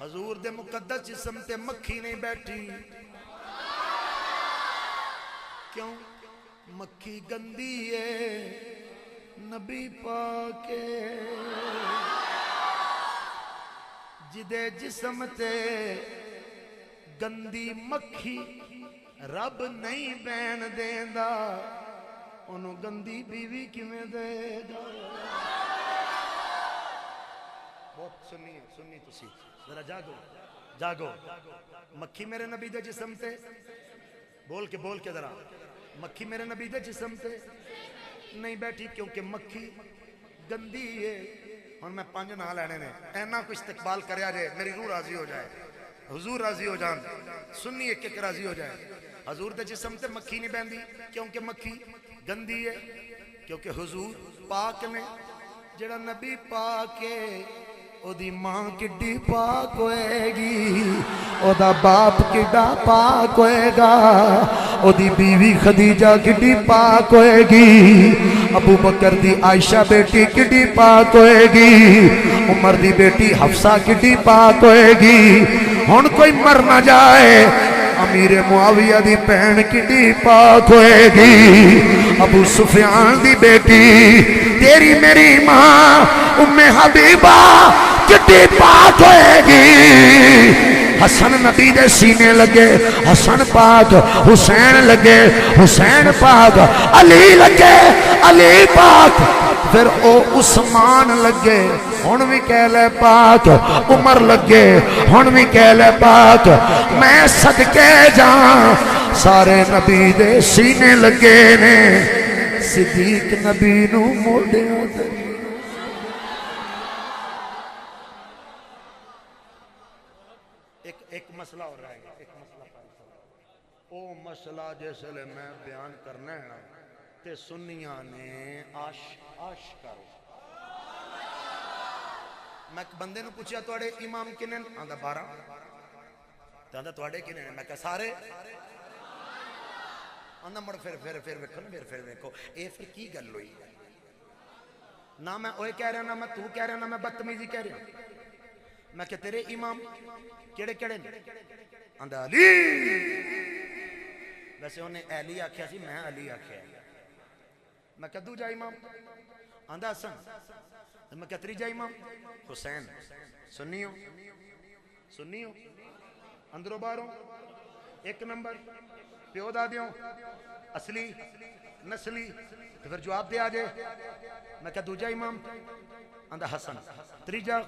Speaker 2: حضور دے مقدس جسم تے مکھی نہیں بیٹھی. کیوں؟ مکھی گندی ہے، نبی پاک جدے جسم تے گندی مکھی رب نہیں بین دیندا، انہوں گندی بیوی کیویں دے گا. بہت سنی تسی ذرا جاگو جاگو. مکھی میرے نبی دے جسم تے بول کے ذرا، مکھی میرے نبی دے جسم تے نہیں بیٹھی کیونکہ مکھی گندی ہے. اور میں 5 نہ لینے نے، اینا کو استقبال کریا جائے میری روح راضی ہو جائے، حضور راضی ہو جان، سنی ایک ایک راضی ہو جائے. حضور دے جسم تے مکھی نہیں بہندی کیونکہ مکھی گندی ہے، کیونکہ حضور پاک نے. جڑا نبی پاک ہے او دی ماں کڈی پاک ہوئے گی، او دا باپ کڈا پاک ہوئے گا، او دی بیوی خدیجہ کڈی پاک ہوئے گی، ابو بکر دی عائشہ بیٹی کڈی پاک ہوئے گی، عمر دی بیٹی حفصہ کڈی پاک ہوئے گی. ہن کوئی مر نہ جائے، امیر معاویہ دی بہن کڈی پاک ہوئے گی، ابو سفیان دی بیٹی تیری میری ماں ام حبیبہ کڈی پاک ہوئے گی. حسن نبی دے سینے لگے، حسن پاک، حسین لگے، حسین پاک، علی لگے، علی پاک، پھر او عثمان لگے، ہن بھی کہہ لے پاک، عمر لگے، ہن بھی کہہ لے پاک. میں صدقے جاں سارے نبی دے سینے لگے نے، صدیق نبی نو موڑیاں دے. ایک مسئلہ ہو رہا ہے، ایک مسئلہ او مسئلہ جس لئے میں بیان کرنا ہے تے سنیاں نے آش کرو. میں ایک بندے نے پوچھیا توڑے امام کنن؟ آندہ 12. آندہ توڑے کنن؟ میں کہا سارے. آندہ مڑ پھر ویکھو نا، پھر ویکھو اے پھر کی گل ہوئی؟ نہ میں اوے کہہ رہا، نہ میں تو کہہ رہا، نہ میں بدتمیزی کہہ رہا. میں کہ تیرے امام کیڑے کیڑے نے؟ آندہ علی. ویسے انہیں علی آکھیا سی، میں علی آکھیا. میں کہ دوجا امام؟ آندہ حسن. میں کہ تریجا امام؟ حسین. سنیو اندروں باروں، ایک نمبر، پیو دادیوں، اصلی نسلی. تو پھر جواب دے آجے. میں کہ دوجا امام؟ آندہ حسن. تریجا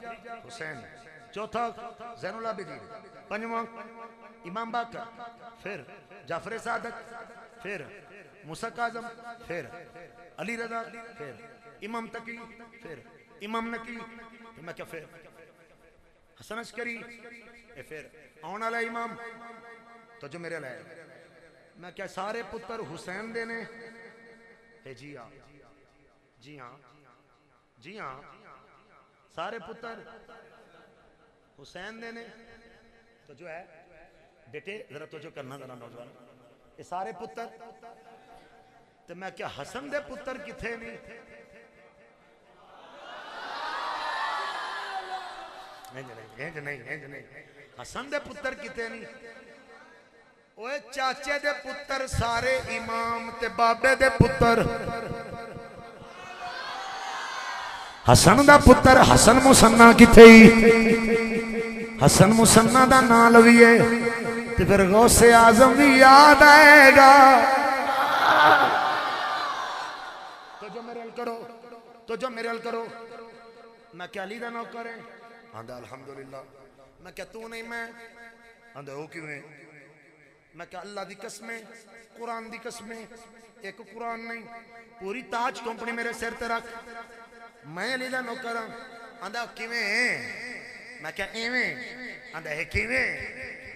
Speaker 2: حسین. چوتھا زین العابدین. پنجواں امام باقر، پھر جعفر صادق، پھر موسیٰ کاظم، پھر علی رضا، پھر امام تقی، پھر امام نقی. تو میں کیا پھر حسن عسکری، پھر آن علیہ امام. تو جو میرے لئے میں کیا سارے پتر حسین دینے؟ جی ہاں جی ہاں جی ہاں سارے پتر حسین دینے. تو جو ہے بیٹے ذرا تو جو کرنا ذرا نوجوان، یہ سارے پتر. تو میں کیا حسن دے پتر کتھے نہیں؟ نہیں حسن دے پتر کتھے نہیں؟ اوے چاچے دے پتر سارے امام تے بابے دے پتر. حسن دا پتر حسن مسنہ کتھے ہی؟ حسن مسنہ دا نام لویے تے پھر غوث اعظم بھی یاد آئے گا. تو جو میرے حل کرو، تو جو میرے حل کرو. میں کیا علی دا نوکر ہے؟ آندھا الحمدللہ. میں کیا تو نہیں میں؟ آندھا ہو کیوں ہے؟ میں کہا اللہ دی قسمیں، قرآن دی قسمیں، ایک قرآن نہیں پوری تاج کمپنی میرے سر تے رکھ، میں علی دا نوکر ہوں. آندھا کیویں ہیں؟ میں کہا ایویں. آندھا ہے کیویں؟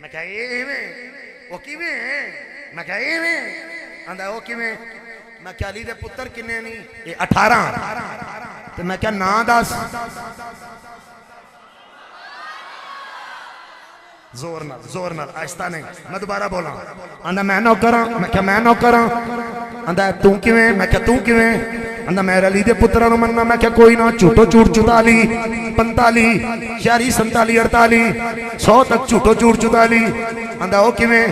Speaker 2: میں کہا ایویں. وہ کیویں میں کہا ایویں آندا وہ کیویں میں کہا علی دے پتر کنے نہیں یہ 18 تو میں کہا نا دس زور نال آہستہ نہیں میں دوبارہ بولا آندا میں نوکراں میں کہا میں نوکراں آندا تو کیویں میں کہا تو کیویں آندا میرے علی دے پتراں نوں مننا میں کہا کوئی نہ جھوٹو جھوٹ 44 45 46 47 48 100 تک جھوٹو جھوٹ 44 آندا او کیویں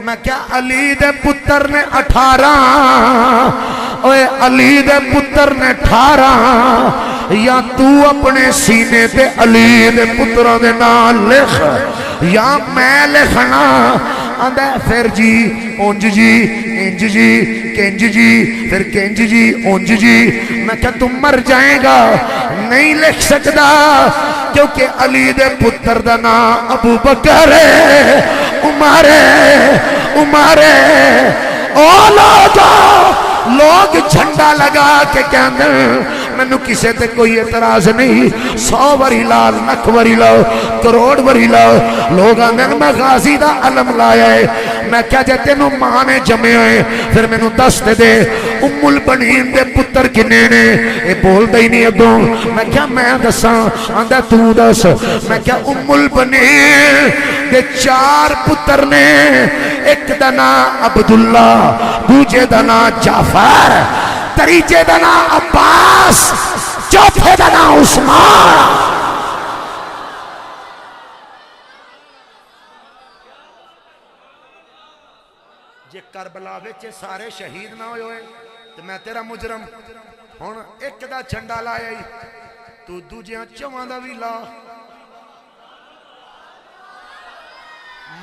Speaker 2: میں کہا علی دے پتر نے 18 اوے علی دے پتر نے 18 یا تو اپنے سینے تے علی دے پتراں دے نام لکھ یا میں لکھنا آندا پھر جی اونج جی انج جی کنج جی پھر کنج جی اونج جی میں کہا تم مر جائیں گا نہیں لکھ سکتا کیونکہ علی دے پتر دا نام ابو بکر ہے عمر لوگ جھنڈا لگا کے کہندے مینوں کسے تے کوئی اعتراض نہیں 100 وری لال لکھ وری لاؤ کروڑ وری لاؤ لوگ آندے میں غازی دا علم لایا ہے میں کیا جے تینوں ماں نے جمے ہوئے پھر مینوں دس دے ام البنین دے پتر کنے نے اے بول دے ہی نہیں اگوں میں کیا میں دساں آندا تو دس میں کیا ام البنین دے 4 پتر نے ایک دا نام عبداللہ دوجے دا نام جعفر تریجے دا نام عباس چوتھے دا نام عثمان جے کربلا وچ سارے شہید نہ ہوئے تو میں تیرا مجرم ہن ایک دا جھنڈا لایا ہی تو دوجیاں 4 دا بھی لا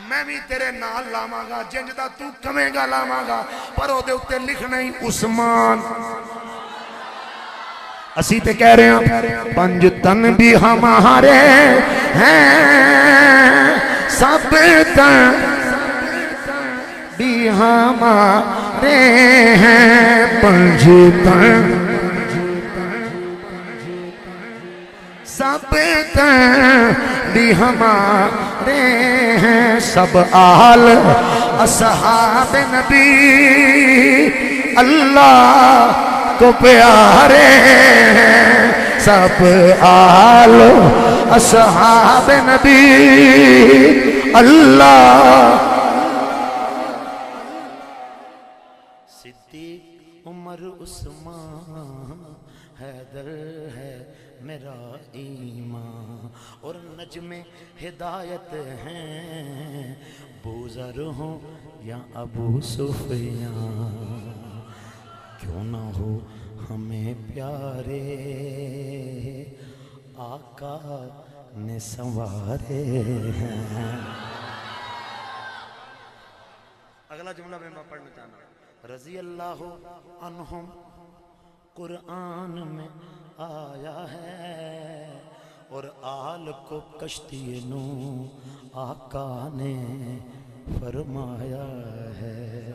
Speaker 2: میں بھی تیرے نال لاواں گا جنج دا تو کمیں گا لاواں گا پر او دے اوتے لکھنا ہی عثمان اسی تے کہہ رہے ہیں 5 تن بھی ہمارے ہیں سب تن بھی ہمارے ہیں 5 تن سب تن بھی ہمارے ہیں سب آل اصحاب نبی اللہ کو پیارے ہیں سب آل اصحاب نبی اللہ صدیق عمر عثمان حیدر ہے میرا ایمان اور نجم ہدایت ہیں بوذر ہوں یا ابو سفیان کیوں نہ ہو ہمیں پیارے آقا نے سنوارے ہیں اگلا جملہ میں پڑھنا چاہنا رضی اللہ عنہم قرآن میں آیا ہے اور آل کو کشتی نو آقا نے فرمایا ہے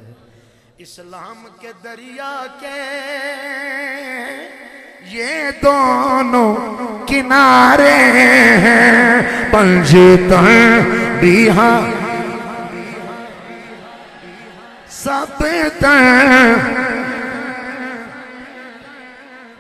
Speaker 2: اسلام کے دریا کے یہ دونوں کنارے ہیں 5 تن بھی ہاں سب تن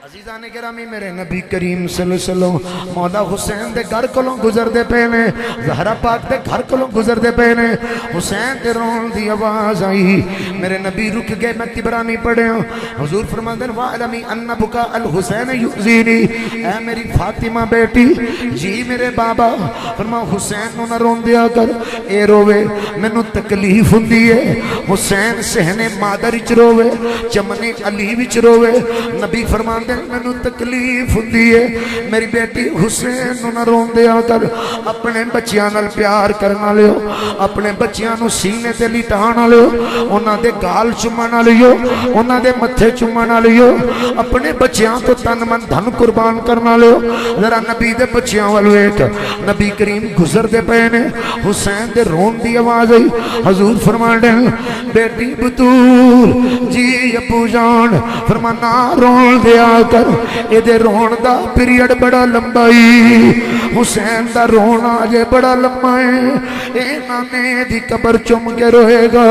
Speaker 2: عزیزان گرامی میرے نبی کریم صلی اللہ علیہ وسلم مولا حسین دے گھر کولوں گزر دے پینے زہرا پاک دے گھر کولوں گزر دے پینے حسین دے رون دی آواز آئی میرے نبی رک گئے میں تبرانی پڑھے ہوں حضور فرماندے ہیں وَعَلَمِي أَنَّ بُكَاءَ الْحُسَيْنِ يُؤْذِينِي اے میری فاطمہ بیٹی جی میرے بابا فرما حسین نو نہ رون دیا کر اے روے مینوں تکلیف ہوندی ہے حسین سہنے مادر وچ روے چمنے علی وچ روے نبی فرماندے مینوں تکلیف ہوندی ہے میری بیٹی حسین نو نہ رون دیا کر اپنے بچیاں نال پیار کرنا لیو اپنے بچیاں نو سینے تے لٹانا لیو انہاں دے گال چومنا لیو انہاں دے متھے چومنا لیو اپنے بچیاں تو تن من دھن قربان کرنا لیو ذرا نبی دے بچیاں ول ویکھ نبی کریم گزر دے پے نے حسین دے رون دی آواز آئی حضور فرماندے بیٹی بطول جی ابو جان فرمانا رون دیا کر
Speaker 3: اے دے رون دا پیریڈ بڑا لمبائی، حسین دا رونا جے بڑا لمبا ہے، اے نانے دی قبر چم کے روئے گا،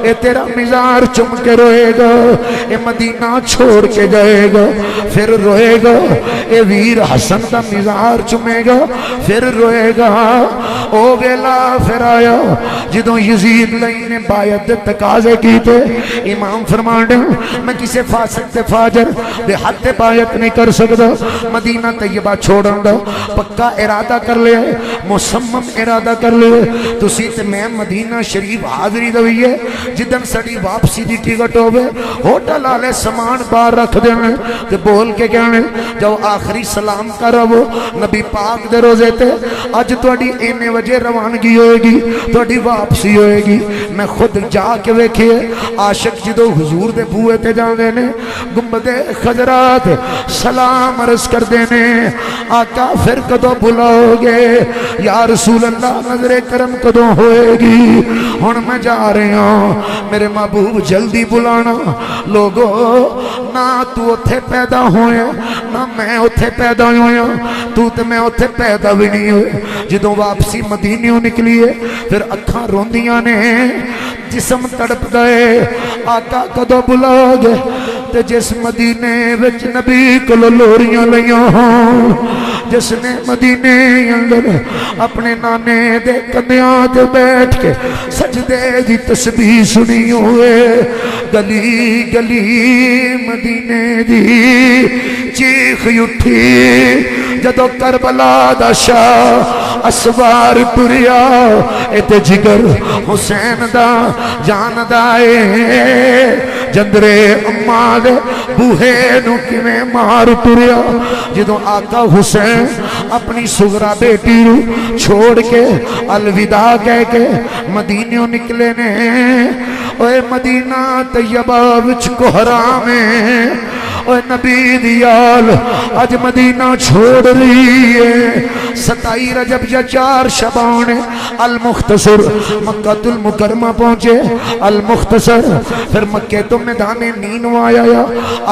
Speaker 3: اے تیرا مزار چم کے روئے گا، اے مدینہ چھوڑ کے جائے گا پھر روئے گا، اے ویر حسن دا مزار چمے گا پھر روئے گا۔ او ویلا پھر آیا جدوں یزید لئی نے بایت دے تقاضے کیتے، امام فرماندے میں کسے فاسق تے فاجر دے حد تے بایت نہیں کر سکتا، مدینہ طیبہ چھوڑن دا پکا ارادہ کر لیا، مصمم ارادہ کر لیا، تسی تے میں مدینہ شریف حاضری دوئیے، جدن سڑی واپسی دی ٹکٹ ہوئے ہوٹل آلے سامان باہر رکھ دینے تے بول کے کہنے جو آخری سلام کرو نبی پاک دے روزے تے اج توڑی اینے وجہ روانگی ہوئے گی، توڑی واپسی ہوئے گی۔ میں خود جا کے ویکھئے عاشق جدو حضور دے بوئے تے جان دینے گنبد خضرات سلام عرض کر دینے، آقا پھر کدو بلاؤ گے یا رسول اللہ، نظر کرم کدو ہوئے گی، ہن میں جا رہے ہوں میرے محبوب جلدی بلانا۔ لوگو نہ تو اتھے پیدا ہوئے نہ میں اتھے پیدا ہوئے، تو تے میں اتھے پیدا بھی نہیں ہوئے، جدوں واپسی مدینیوں نکلیے پھر اکھاں روندیاں نے، جسم تڑپ گئے، آقا کدو بلاؤ گے تے جس مدینے وچ نبی کلو لوریاں لیاں ہوں، جس نے مدینے اندر اپنے نانے دے کندیاں تے بیٹھ کے سجدے دی تسبیح سنی ہوئے، گلی گلی مدینے دی چیخ اٹھی جدو کربلا دا شاہ اسوار ٹریا، اے تے جگر حسین دا جان دائے، جندرے اماں دے بوہے نو کیویں مار ٹریا، جدو آقا حسین اپنی صغرا بیٹی رو چھوڑ کے الوداع کہہ کے مدینیوں نکلے نے، اوے مدینہ طیبہ وچ کوہرام ہے، اوے نبی دیال اج مدینہ چھوڑ رہی ہے، 27 رجب یا 4 شبان المختصر مکہ المکرمہ پہنچے، المختصر پھر مکہ تو میدان نینو آیا،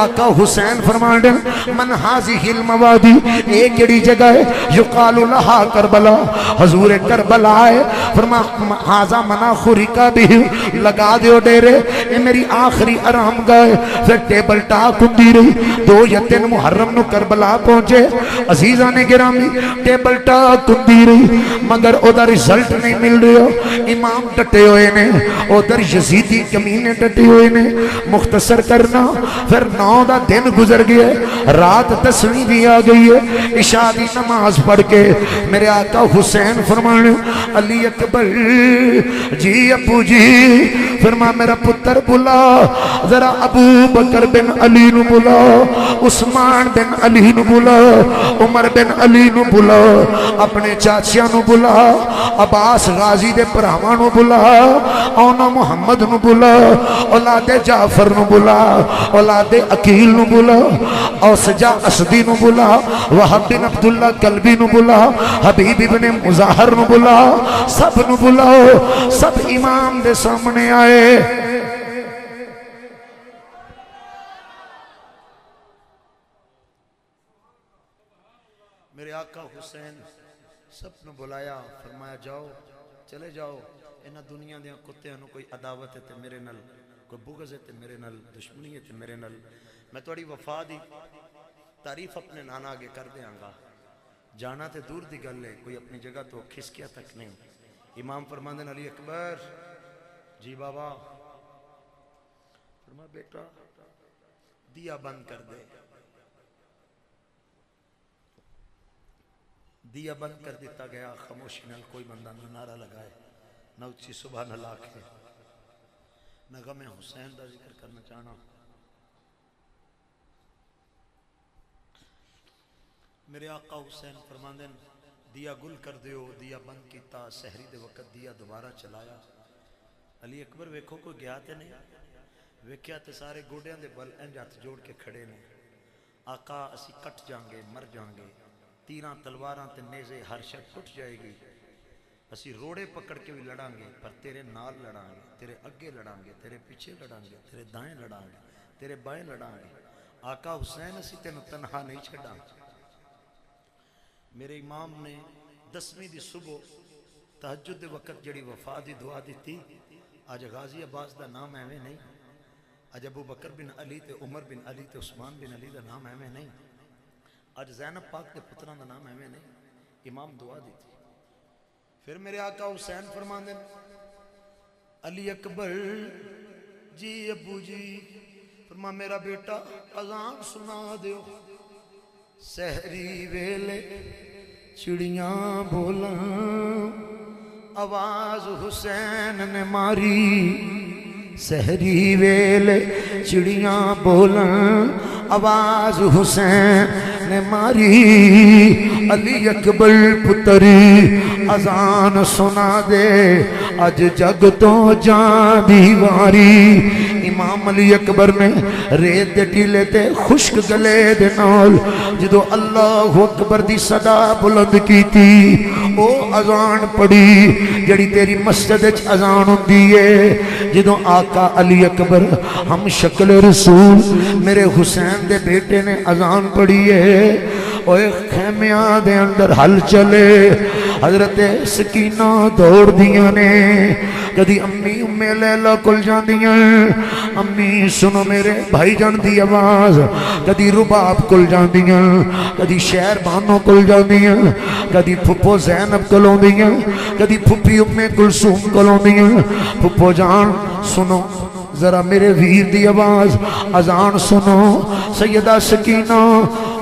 Speaker 3: آقا حسین فرماندے من ہازی الموادی، ایک کیڑی جگہ ہے یقال لہا کربلا، حضور کربلا ہے، فرما ہازا منا خورکا بھی لگا دیو ڈیرے، اے میری آخری آرام گاہ، پھر ٹیبل ٹاک ہوندی رہی، 2 یا 3 محرم نو کربلا پہنچے، عزیزان گرامی ٹیبل ٹاک ہوندی رہی، مگر او دا رزلٹ نہیں مل رہا، امام ڈٹے ہوئے نے، او در یزیدی کمینے ڈٹے ہوئے نے، مختصر کرنا پھر 9 دا دن گزر گئے، رات 10ویں بھی آ گئی ہے، عشاء دی نماز پڑھ کے میرے آقا حسین فرمانے علی اکبر جی ابو جی، فرما میرا پتر بلا، ذرا ابو بکر بن علی نو بلا، عثمان بن علی نو بلا، عمر بن علی نو بلا، اپنے چاچیاں نو بلا، عباس غازی دے پراواں نو بلا، اونا محمد نو بلا، اولاد جعفر نو بلا، اولاد عقیل نو بلا، اوسجا اسدی نو بلا، وحب بن عبداللہ قلبی نو بلا، حبیب ابن مظاہر نو بلا، سب نو بلاؤ، سب امام دے سامنے آئے۔
Speaker 1: میرے آقا حسین سب نو بلایا، فرمایا جاؤ چلے جاؤ، انہاں دنیا دیاں کتیاں نو کوئی عداوت ہے تے میرے نل، کوئی بغض ہے تے میرے نل، دشمنی ہے تے میرے نل، میں توڑی وفا دی تعریف اپنے نانا آگے کر دیاں گا، جانا تے دور دی گل ہے، کوئی اپنی جگہ تو کھسکیا تک نہیں۔ امام فرماندن علی اکبر جی بابا، فرما بیٹا دیا بند کر دے، دیا بند کر دیتا گیا، خاموشی نال کوئی بندہ نہ نعرہ لگائے، نہ اچھی سبحان اللہ کہے، میں غم حسین دا ذکر کرنا چاہنا۔ میرے آقا حسین فرماندن دیا گل کر دیو، دیا بند کیتا، سحری دے وقت دیا دوبارہ چلایا۔ علی اکبر ویکھو کوئی گیا تے نہیں، ویکھیا تے سارے گوڑیاں دے بل انج ہاتھ جوڑ کے کھڑے نے، آقا اسی کٹ جانگے، مر جانگے، تیراں تلواراں تے نیزے ہر شے ٹوٹ جائے گی، اسی روڑے پکڑ کے بھی لڑاں گے، پر تیرے نال لڑاں گے، تیرے اگے لڑاں گے، تیرے پیچھے لڑاں گے، تیرے دائیں لڑاں گے، تیرے بائیں لڑاں گے،
Speaker 2: آقا حسین اسی تینوں تنہا نہیں چھڑا. میرے امام نے 10ویں دی صبح تہجد دے وقت جڑی وفا دی دعا دیتی. آج غازی عباس دا نام ایویں نہیں, آج ابو بکر بن علی تے عمر بن علی تے عثمان بن علی دا نام ایویں نہیں, آج زینب پاک دے پتران دا نام ایویں نہیں. امام دعا دیتی. پھر میرے آقا حسین فرماندے علی اکبر جی ابو جی فرما میرا بیٹا اذان سنا دیو. سحری ویلے چڑیاں بولاں آواز حسین نے ماری. سحری ویلے چڑیاں بولاں آواز حسین نے ماری. علی اکبر پتری اذان سنا دے اج جگ تو جان دی واری. امام علی اکبر نے ریت دے ٹیلے تے خشک گلے دے نال جدو اللہ اکبر دی صدا بلند کیتی او اذان پڑھی جڑی تیری مسجد وچ اذان ہوندی ہے. جدو آقا علی اکبر ہم شکل رسول میرے حسین دے بیٹے نے اذان پڑھی ہے, اوے خیمیاں دے اندر ہل چلے. حضرت سکینہ دوڑ دیاں نے, کدی امی امی لیلہ کل جان دیاں, امی سنو میرے بھائی جان دی آواز, کدی رباب کل جان دیاں, کدی شہر بانو کل جان دیاں, کدی پھپو زینب کلوں دیاں, کدی پھپی امی کلثوم کلوں دیاں. پھپو جان سنو ذرا میرے ویر دی آواز, اذان سنو. سیدہ سکینہ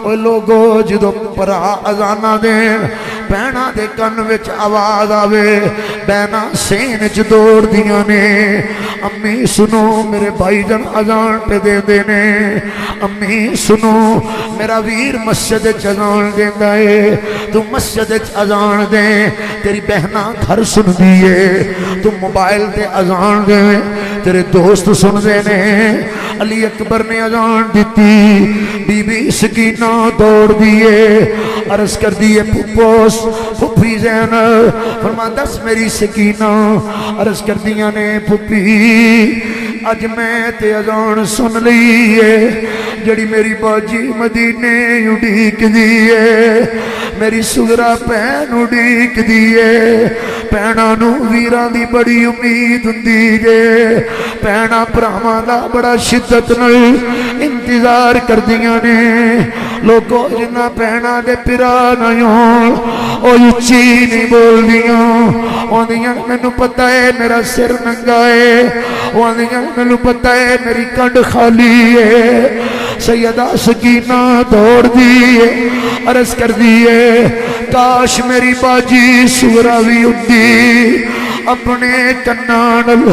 Speaker 2: اوے لوگو جدو پرا اذانہ دین بہنا دے کن وچ آواز آوے بہنا سین چ دوڑ دیاں نے. امی سنو میرے بھائی جان اذان پہ دے دینے. امی سنو میرا ویر مسجد چ اذان دیندا ہے, تو مسجد چ اذان دے تیری بہنا گھر سن دیے, تو موبائل تے اذان دے تیرے دوست سن دے نے. علی اکبر نے اذان دیتی, بی بی سکینہ دوڑ دیے, عرض کر دیے پھپوس پھپی زینب. فرما دس میری سکینہ, عرض کر دیا نے پھپی اج میں تے اذان سن لیے جڑی میری باجی مدینے اڈیک دیے, میری سغرا پہن اڈیک دیے. پہنا نو ویران دی بڑی امید ہوندی جے, پہنا پراواں دا بڑا شدت نال انتظار کر دیاں نے. لوگو جنہ پہنا دے پرا نہ ہون او اچھی نہیں بول دیاں, آندیاں مینوں پتہ ہے میرا سر ننگا ہے, آندیاں مینوں پتہ ہے میری کنڈ خالی ہے. سیدہ سکینہ دوڑ دیئے, عرض کر دیئے کاش میری باجی سورا بھی ہوندی, اپنے کنان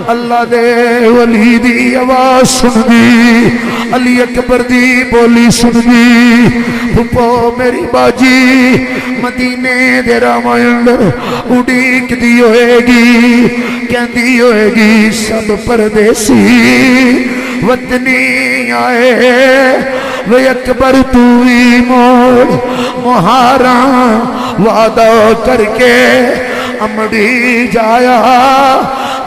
Speaker 2: اللہ دے ولی دی آواز سن دی, علی اکبر دی بولی سن دی. پھپو میری باجی مدینے دے رامائن اڈیک دی ہوئے گی, کہندی ہوئے گی سب پردیسی وطنی آئے, وے اکبر تو ہی موڑ مہاراں وعدہ کر کے امڑی جایا,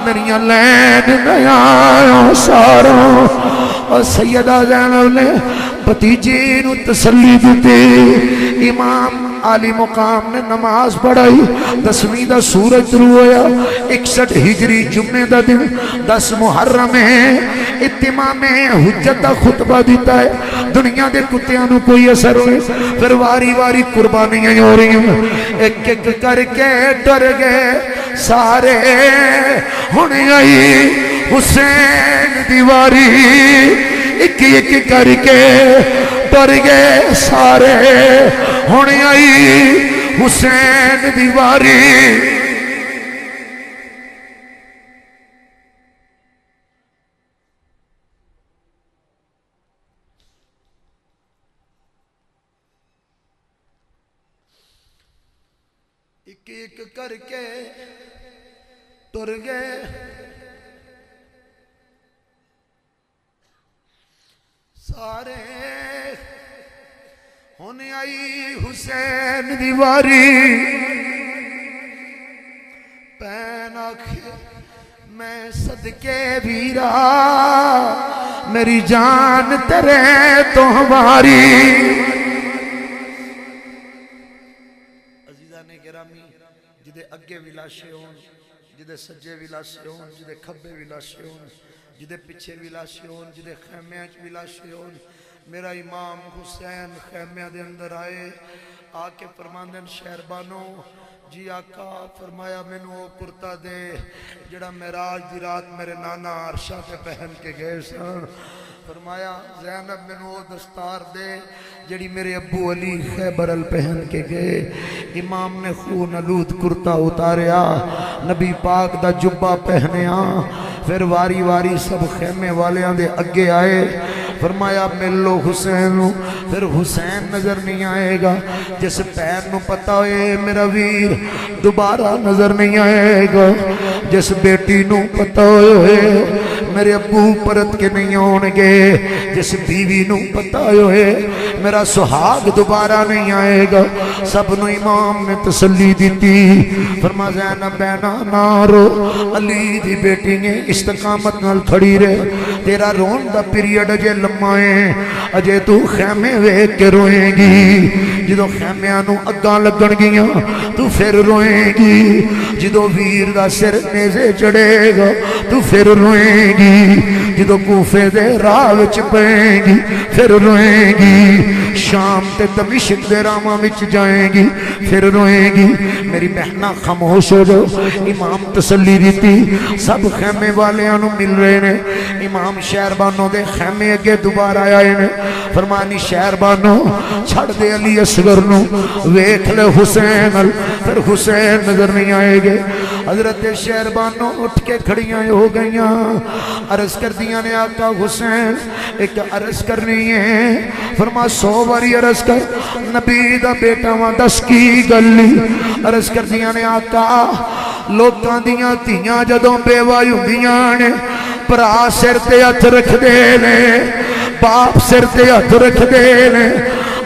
Speaker 2: میریاں لین نیاں ساروں. اور سیدہ زینب نے بھتیجے نو تسلی دیتی. امام عالی مقام نے نماز پڑھائی, 10ویں دا سورج طلوع ہویا, 61 ہجری جمعے دا دن 10 محرم ہے. اتمام حجت دا خطبہ دیتا ہے, دنیا دے کتیاں نو کوئی اثر ہوئے. پھر واری واری قربانیاں ہو رہی ہیں, ایک ایک کر کے ڈر گئے سارے. ہن آئی حسین دیواری, ایک ایک کر کے ڈر گئے سارے. ہن آئی حسین دیواری, ایک ایک کر کے ٹر گئے سارے. ہن آئی حسین دیواری, پین آکھے میں صدقے ویرا
Speaker 3: میری جان تیرے تو ہماری
Speaker 2: عزیزان گرامی جدے اگے بھی لاشے ہون جدے سجے بھی لاشے ہون جدے کھبے بھی لاشے ہون جدے پیچھے بھی لاشے ہون جدے خیمیاں بھی لاشے ہون میرا امام حسین خیمیاں دے اندر آئے آکے فرماندن شہربانوں جی آقا فرمایا مینوں وہ کرتا دے جڑا معراج دی رات میرے نانا عرشہ پہ پہن کے گئے سن فرمایا زینب مینوں وہ دستار دے جڑی میرے ابو علی خیبرل پہن کے گئے امام نے خون آلود کرتا اتاریا نبی پاک دا جبہ پہنیا پھر واری واری سب خیمے والیاں دے اگے آئے فرمایا مل لو حسین پھر حسین نظر نہیں آئے گا جس پیر نو پتہ ہوئے میرا ویر دوبارہ نظر نہیں آئے گا جس بیٹی نو پتہ ہوئے میرے ابو پرت کے نہیں ہونگے جس بیوی نو پتہ ہوئے میرا سہاگ دوبارہ نہیں آئے گا سب نو امام نے تسلی دیتی فرما زینب بینا نارو علی دی بیٹی نے استقامت نال کھڑی رہے تیرا رون دا پیریڈ اجے لمائیں اجے تو خیمے ویک کے روئیں گی جدو خیمیاں نو اگاں لگن گیاں تو پھر روئیں گی جدو ویر دا سر نیزے چڑھے گا تو پھر روئیں گی جدو کوفے دے راہ وچ پائیں گی پھر روئیں گی شام تے دمشق دے راواں وچ جائیں گی پھر روئیں گی میری بہنہ خاموش ہو جاؤ امام تسلی دیتی سب خیمے والیاں نو مل رہے نے امام شہربانوں دے خیمے اگے دوبارہ آئے نے فرمانی شہربانوں چھڑ دے علی اصغر نو ویکھ لے حسین پھر حسین نظر نہیں آئے گے حضرت شہربانوں اٹھ کے کھڑیاں ہو گئیاں عرض کر دیا نے آقا حسین ایک عرض کرنی ہے فرما 100 باری عرض کر نبی دا بیٹا وہاں 10 کی گلی عرض کر دیا نے آقا لوکاں دیاں تیاں جدوں بیوائی ہوندیاں نے پرا سر تے ہتھ رکھ دے نے باپ سر تے ہتھ رکھ دے نے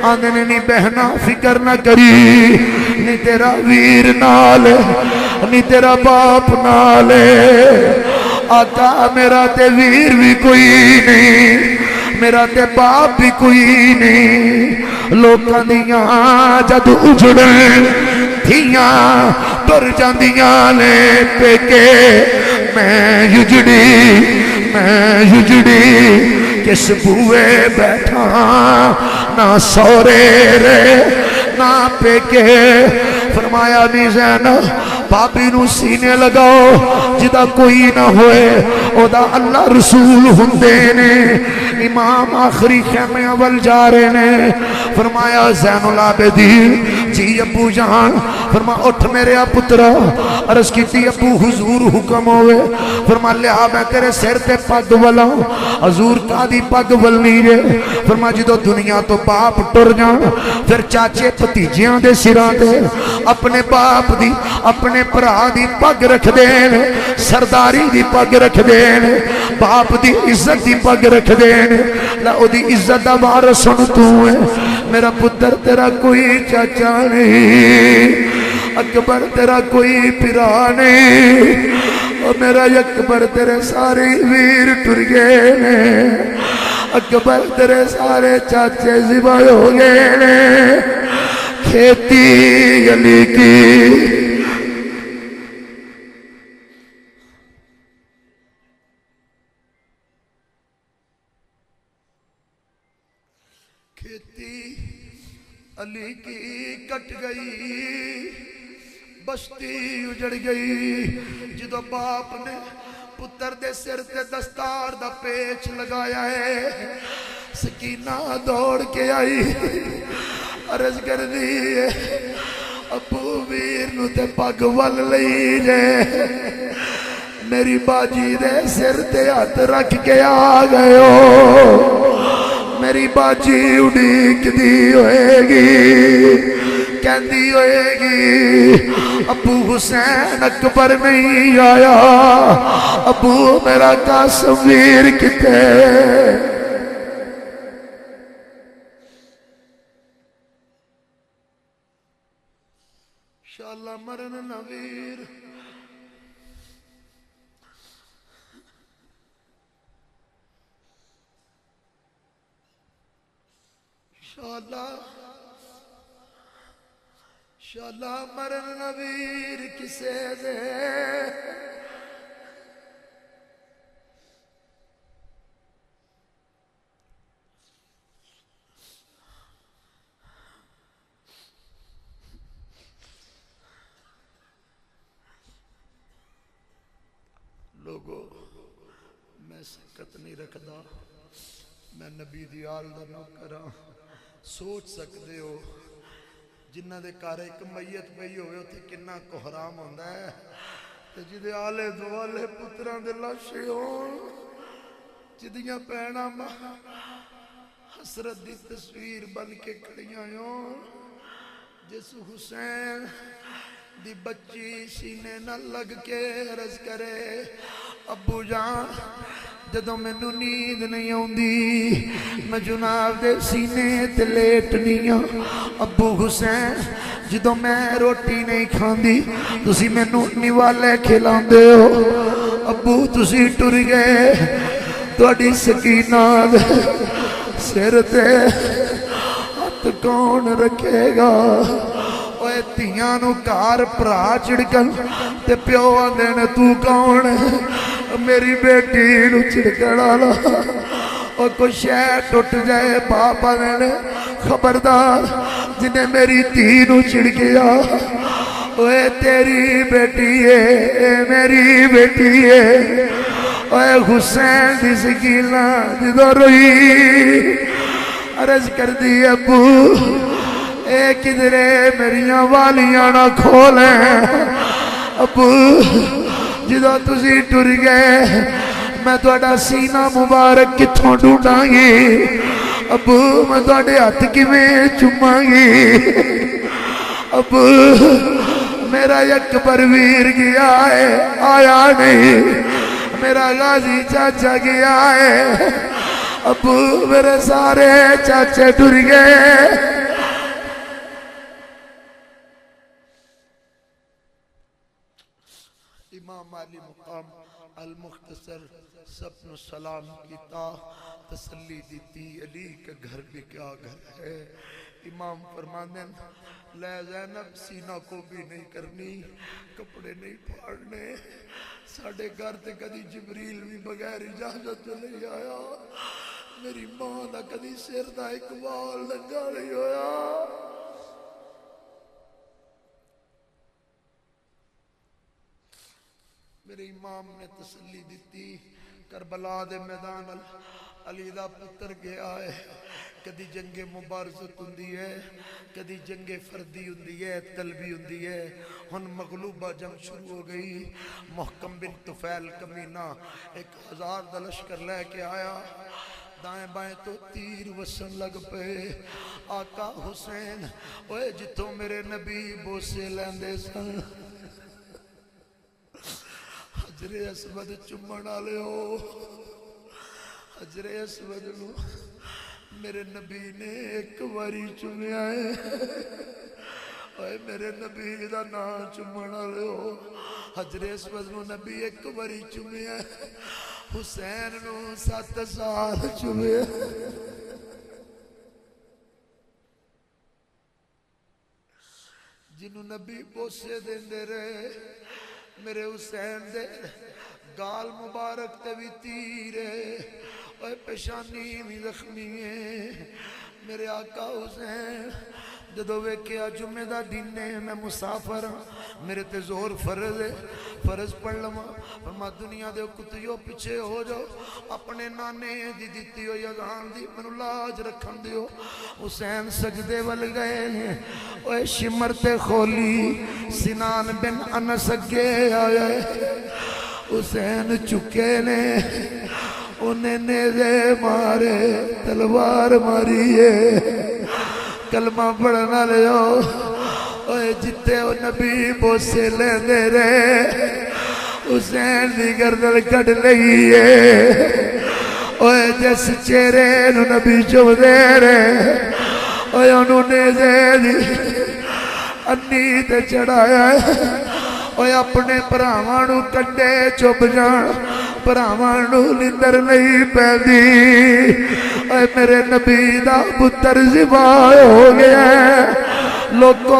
Speaker 2: آندھے نے نہیں بہنا فکر نہ کری نہیں تیرا ویر نالے نہیں تیرا باپ نالے آقا میرا تے ویر بھی کوئی نہیں میرا تے باپ بھی کوئی نہیں لوکاں دیاں جد اجڑیں تھیاں تر جاندیاں لے پیکے میں یجڑی کس بوئے بیٹھا نہ سورے رے نہ پیکے فرمایا نہیں زینب بابی نو سینے لگاؤ جدا کوئی نہ ہوئے او دا اللہ رسول ہندے نے امام آخری خیمے اول جا رہے نے فرمایا زین العابدین جی ابو جان فرما اٹھ میرے پترا عرض کیتی ابو حضور حکم ہوئے فرما لیا میں تیرے سر تے پگ ولاؤں حضور کا دی پگ ولنی رے فرما جدو دنیا تو باپ ٹر جان پھر چاچے پتیجیاں دے سران دے اپنے باپ دی اپنے پرا دی پگ رکھ دین سرداری دی پگ رکھ دین باپ دی عزت دی پگ رکھ دین لہو دی عزت دا وارث سن تو ہے میرا پتر تیرا کوئی چاچا نہیں اکبر تیرا کوئی پرا نہیں اور میرا اکبر تیرے سارے ویر ٹر گئے نے اکبر تیرے سارے چاچے ذبح ہو گئے نے کھیتی علی کی علی کی کٹ گئی بستی اجڑ گئی جدو باپ نے پتر دے سر تے دستار دا پیچ لگایا ہے سکینہ دوڑ کے آئی عرض کر دی ابو ویر نو تے پگ ول لئی جے میری باجی دے سر تے ہاتھ رکھ کے آ گئے ہو میری باجی اڈیک دی ہوئے گی کہندی ہوئے گی ابو حسین اکبر نہیں آیا ابو میرا قاسم ویر کتے انشاءاللہ مرن نویر
Speaker 3: شالا مرن نویر کسے دے لوگو میں سکت نہیں رکھدا میں نبی دی آل دا نوکراں سوچ سکدے ہو جنہ دے کار ایک میت پئی ہوئے اتھے کنا کوحرام ہوندا ہے تے جدے آلے دوالے پتراں دے لاشے ہون جدیاں پہنا حسرت دی تصویر بن کے کھڑیاں ہون جس حسین دی بچی سینے نہ لگ کے عرض کرے ابو جان جدوں مینوں نیند نہیں آوندی میں جناب دے سینے تے لیٹنی ہاں ابو حسین جدوں میں روٹی نہیں کھاندی تسی مینوں نوالے کھلاندے ہو ابو تسی ٹر گئے تہاڈی سکینہ دے سر تے ہاتھ کون رکھے گا اوے تیاں نو کار پرا چڑکن تے پیو آندے نے تو کون میری بیٹی نو چڑکن والا اور کوئی شے ٹوٹ جائے پاپا نے خبردار جنہیں میری تھی نو چڑکیا اوے تیری بیٹی ہے میری بیٹی ہے اوے حسین دی سکینہ جدو روئی عرض کر دی ابو اے کدرے میریاں والیاں نہ کھولیں ابو جدو تسی ٹر گئے میں تہاڈا سینہ مبارک کتھوں ڈھونڈاں گی ابو میں تہاڈے ہاتھ کیویں چوماں گی ابو میرا اکبر ویر گیا ہے آیا نہیں میرا غازی چاچا گیا ہے ابو میرے سارے چاچے ٹر گئے امام علی مقام المختصر سپن سلام کیتا تسلی دیتی علی کے گھر بھی کیا گھر ہے امام فرماندے لے زینب سینہ کو بھی نہیں کرنی کپڑے نہیں پھاڑنے ساڑھے گھر تے کدی جبریل بھی بغیر اجازت نہیں آیا میری ماں دا کدی سر دا اقبال لگا نہیں ہویا میرے امام نے تسلی دیتی کربلا دے میدان علی دا پتر گیا ہے کدی جنگ مبارزت ہوندی ہے کدی جنگ فردی ہوندی ہے طلبی ہوندی ہے ہن مغلوبہ جنگ شروع ہو گئی محکم بن طفیل کمینہ 1000 دا لشکر لے کے آیا دائیں بائیں تو تیر وسن لگ پے آقا حسین اوے جتوں میرے نبی بوسے لیندے سن حجر اسود چمن والے ہو حجر اسود نو میرے نبی نے ایک باری چومیا ہے اے میرے نبی دا نام چومن والے ہو حجر اسود نو نبی ایک باری چومیا ہے حسین نو 7 سال چومیا جنوں نبی بوسے دیندے رہے میرے حسین دے گال مبارک تے بھی تیرے اور پیشانی بھی زخمی ہے میرے آقا حسین جدو ویکھیا جمعہ دا دن ہے میں مسافر ہاں میرے تے زور فرض ہے فرض پڑھ لما فرما دنیا دے کتیوں پیچھے ہو جاؤ اپنے نانے دی دیتی ہو یادان دی منو لاج رکھن دیو حسین سجدے ول گئے نے اوے شمر تے کھولی سنان بن انس اگے آیا ہے حسین چکے نے انہیں نیزے مارے تلوار ماری ہے کلمہ پڑھنا لیو اوے جتے او نبی بوسے لیندے رہے حسین دی گردن کٹ لئی ہے اوے جس چہرے نو نبی چوم دے رہے اوے انہوں نیزے دی انی تے چڑھایا ہے اوے اپنے پراواں نو کڈے چپ جان ਭਰਾਵਾਂ ਨੂੰ ਨਿੰਦਰ ਨਹੀਂ ਪੈਂਦੀ ਓਏ ਮੇਰੇ ਨਬੀ ਦਾ ਪੁੱਤਰ ਜ਼ਿਬਾ ਹੋ ਗਿਆ ਲੋਕੋ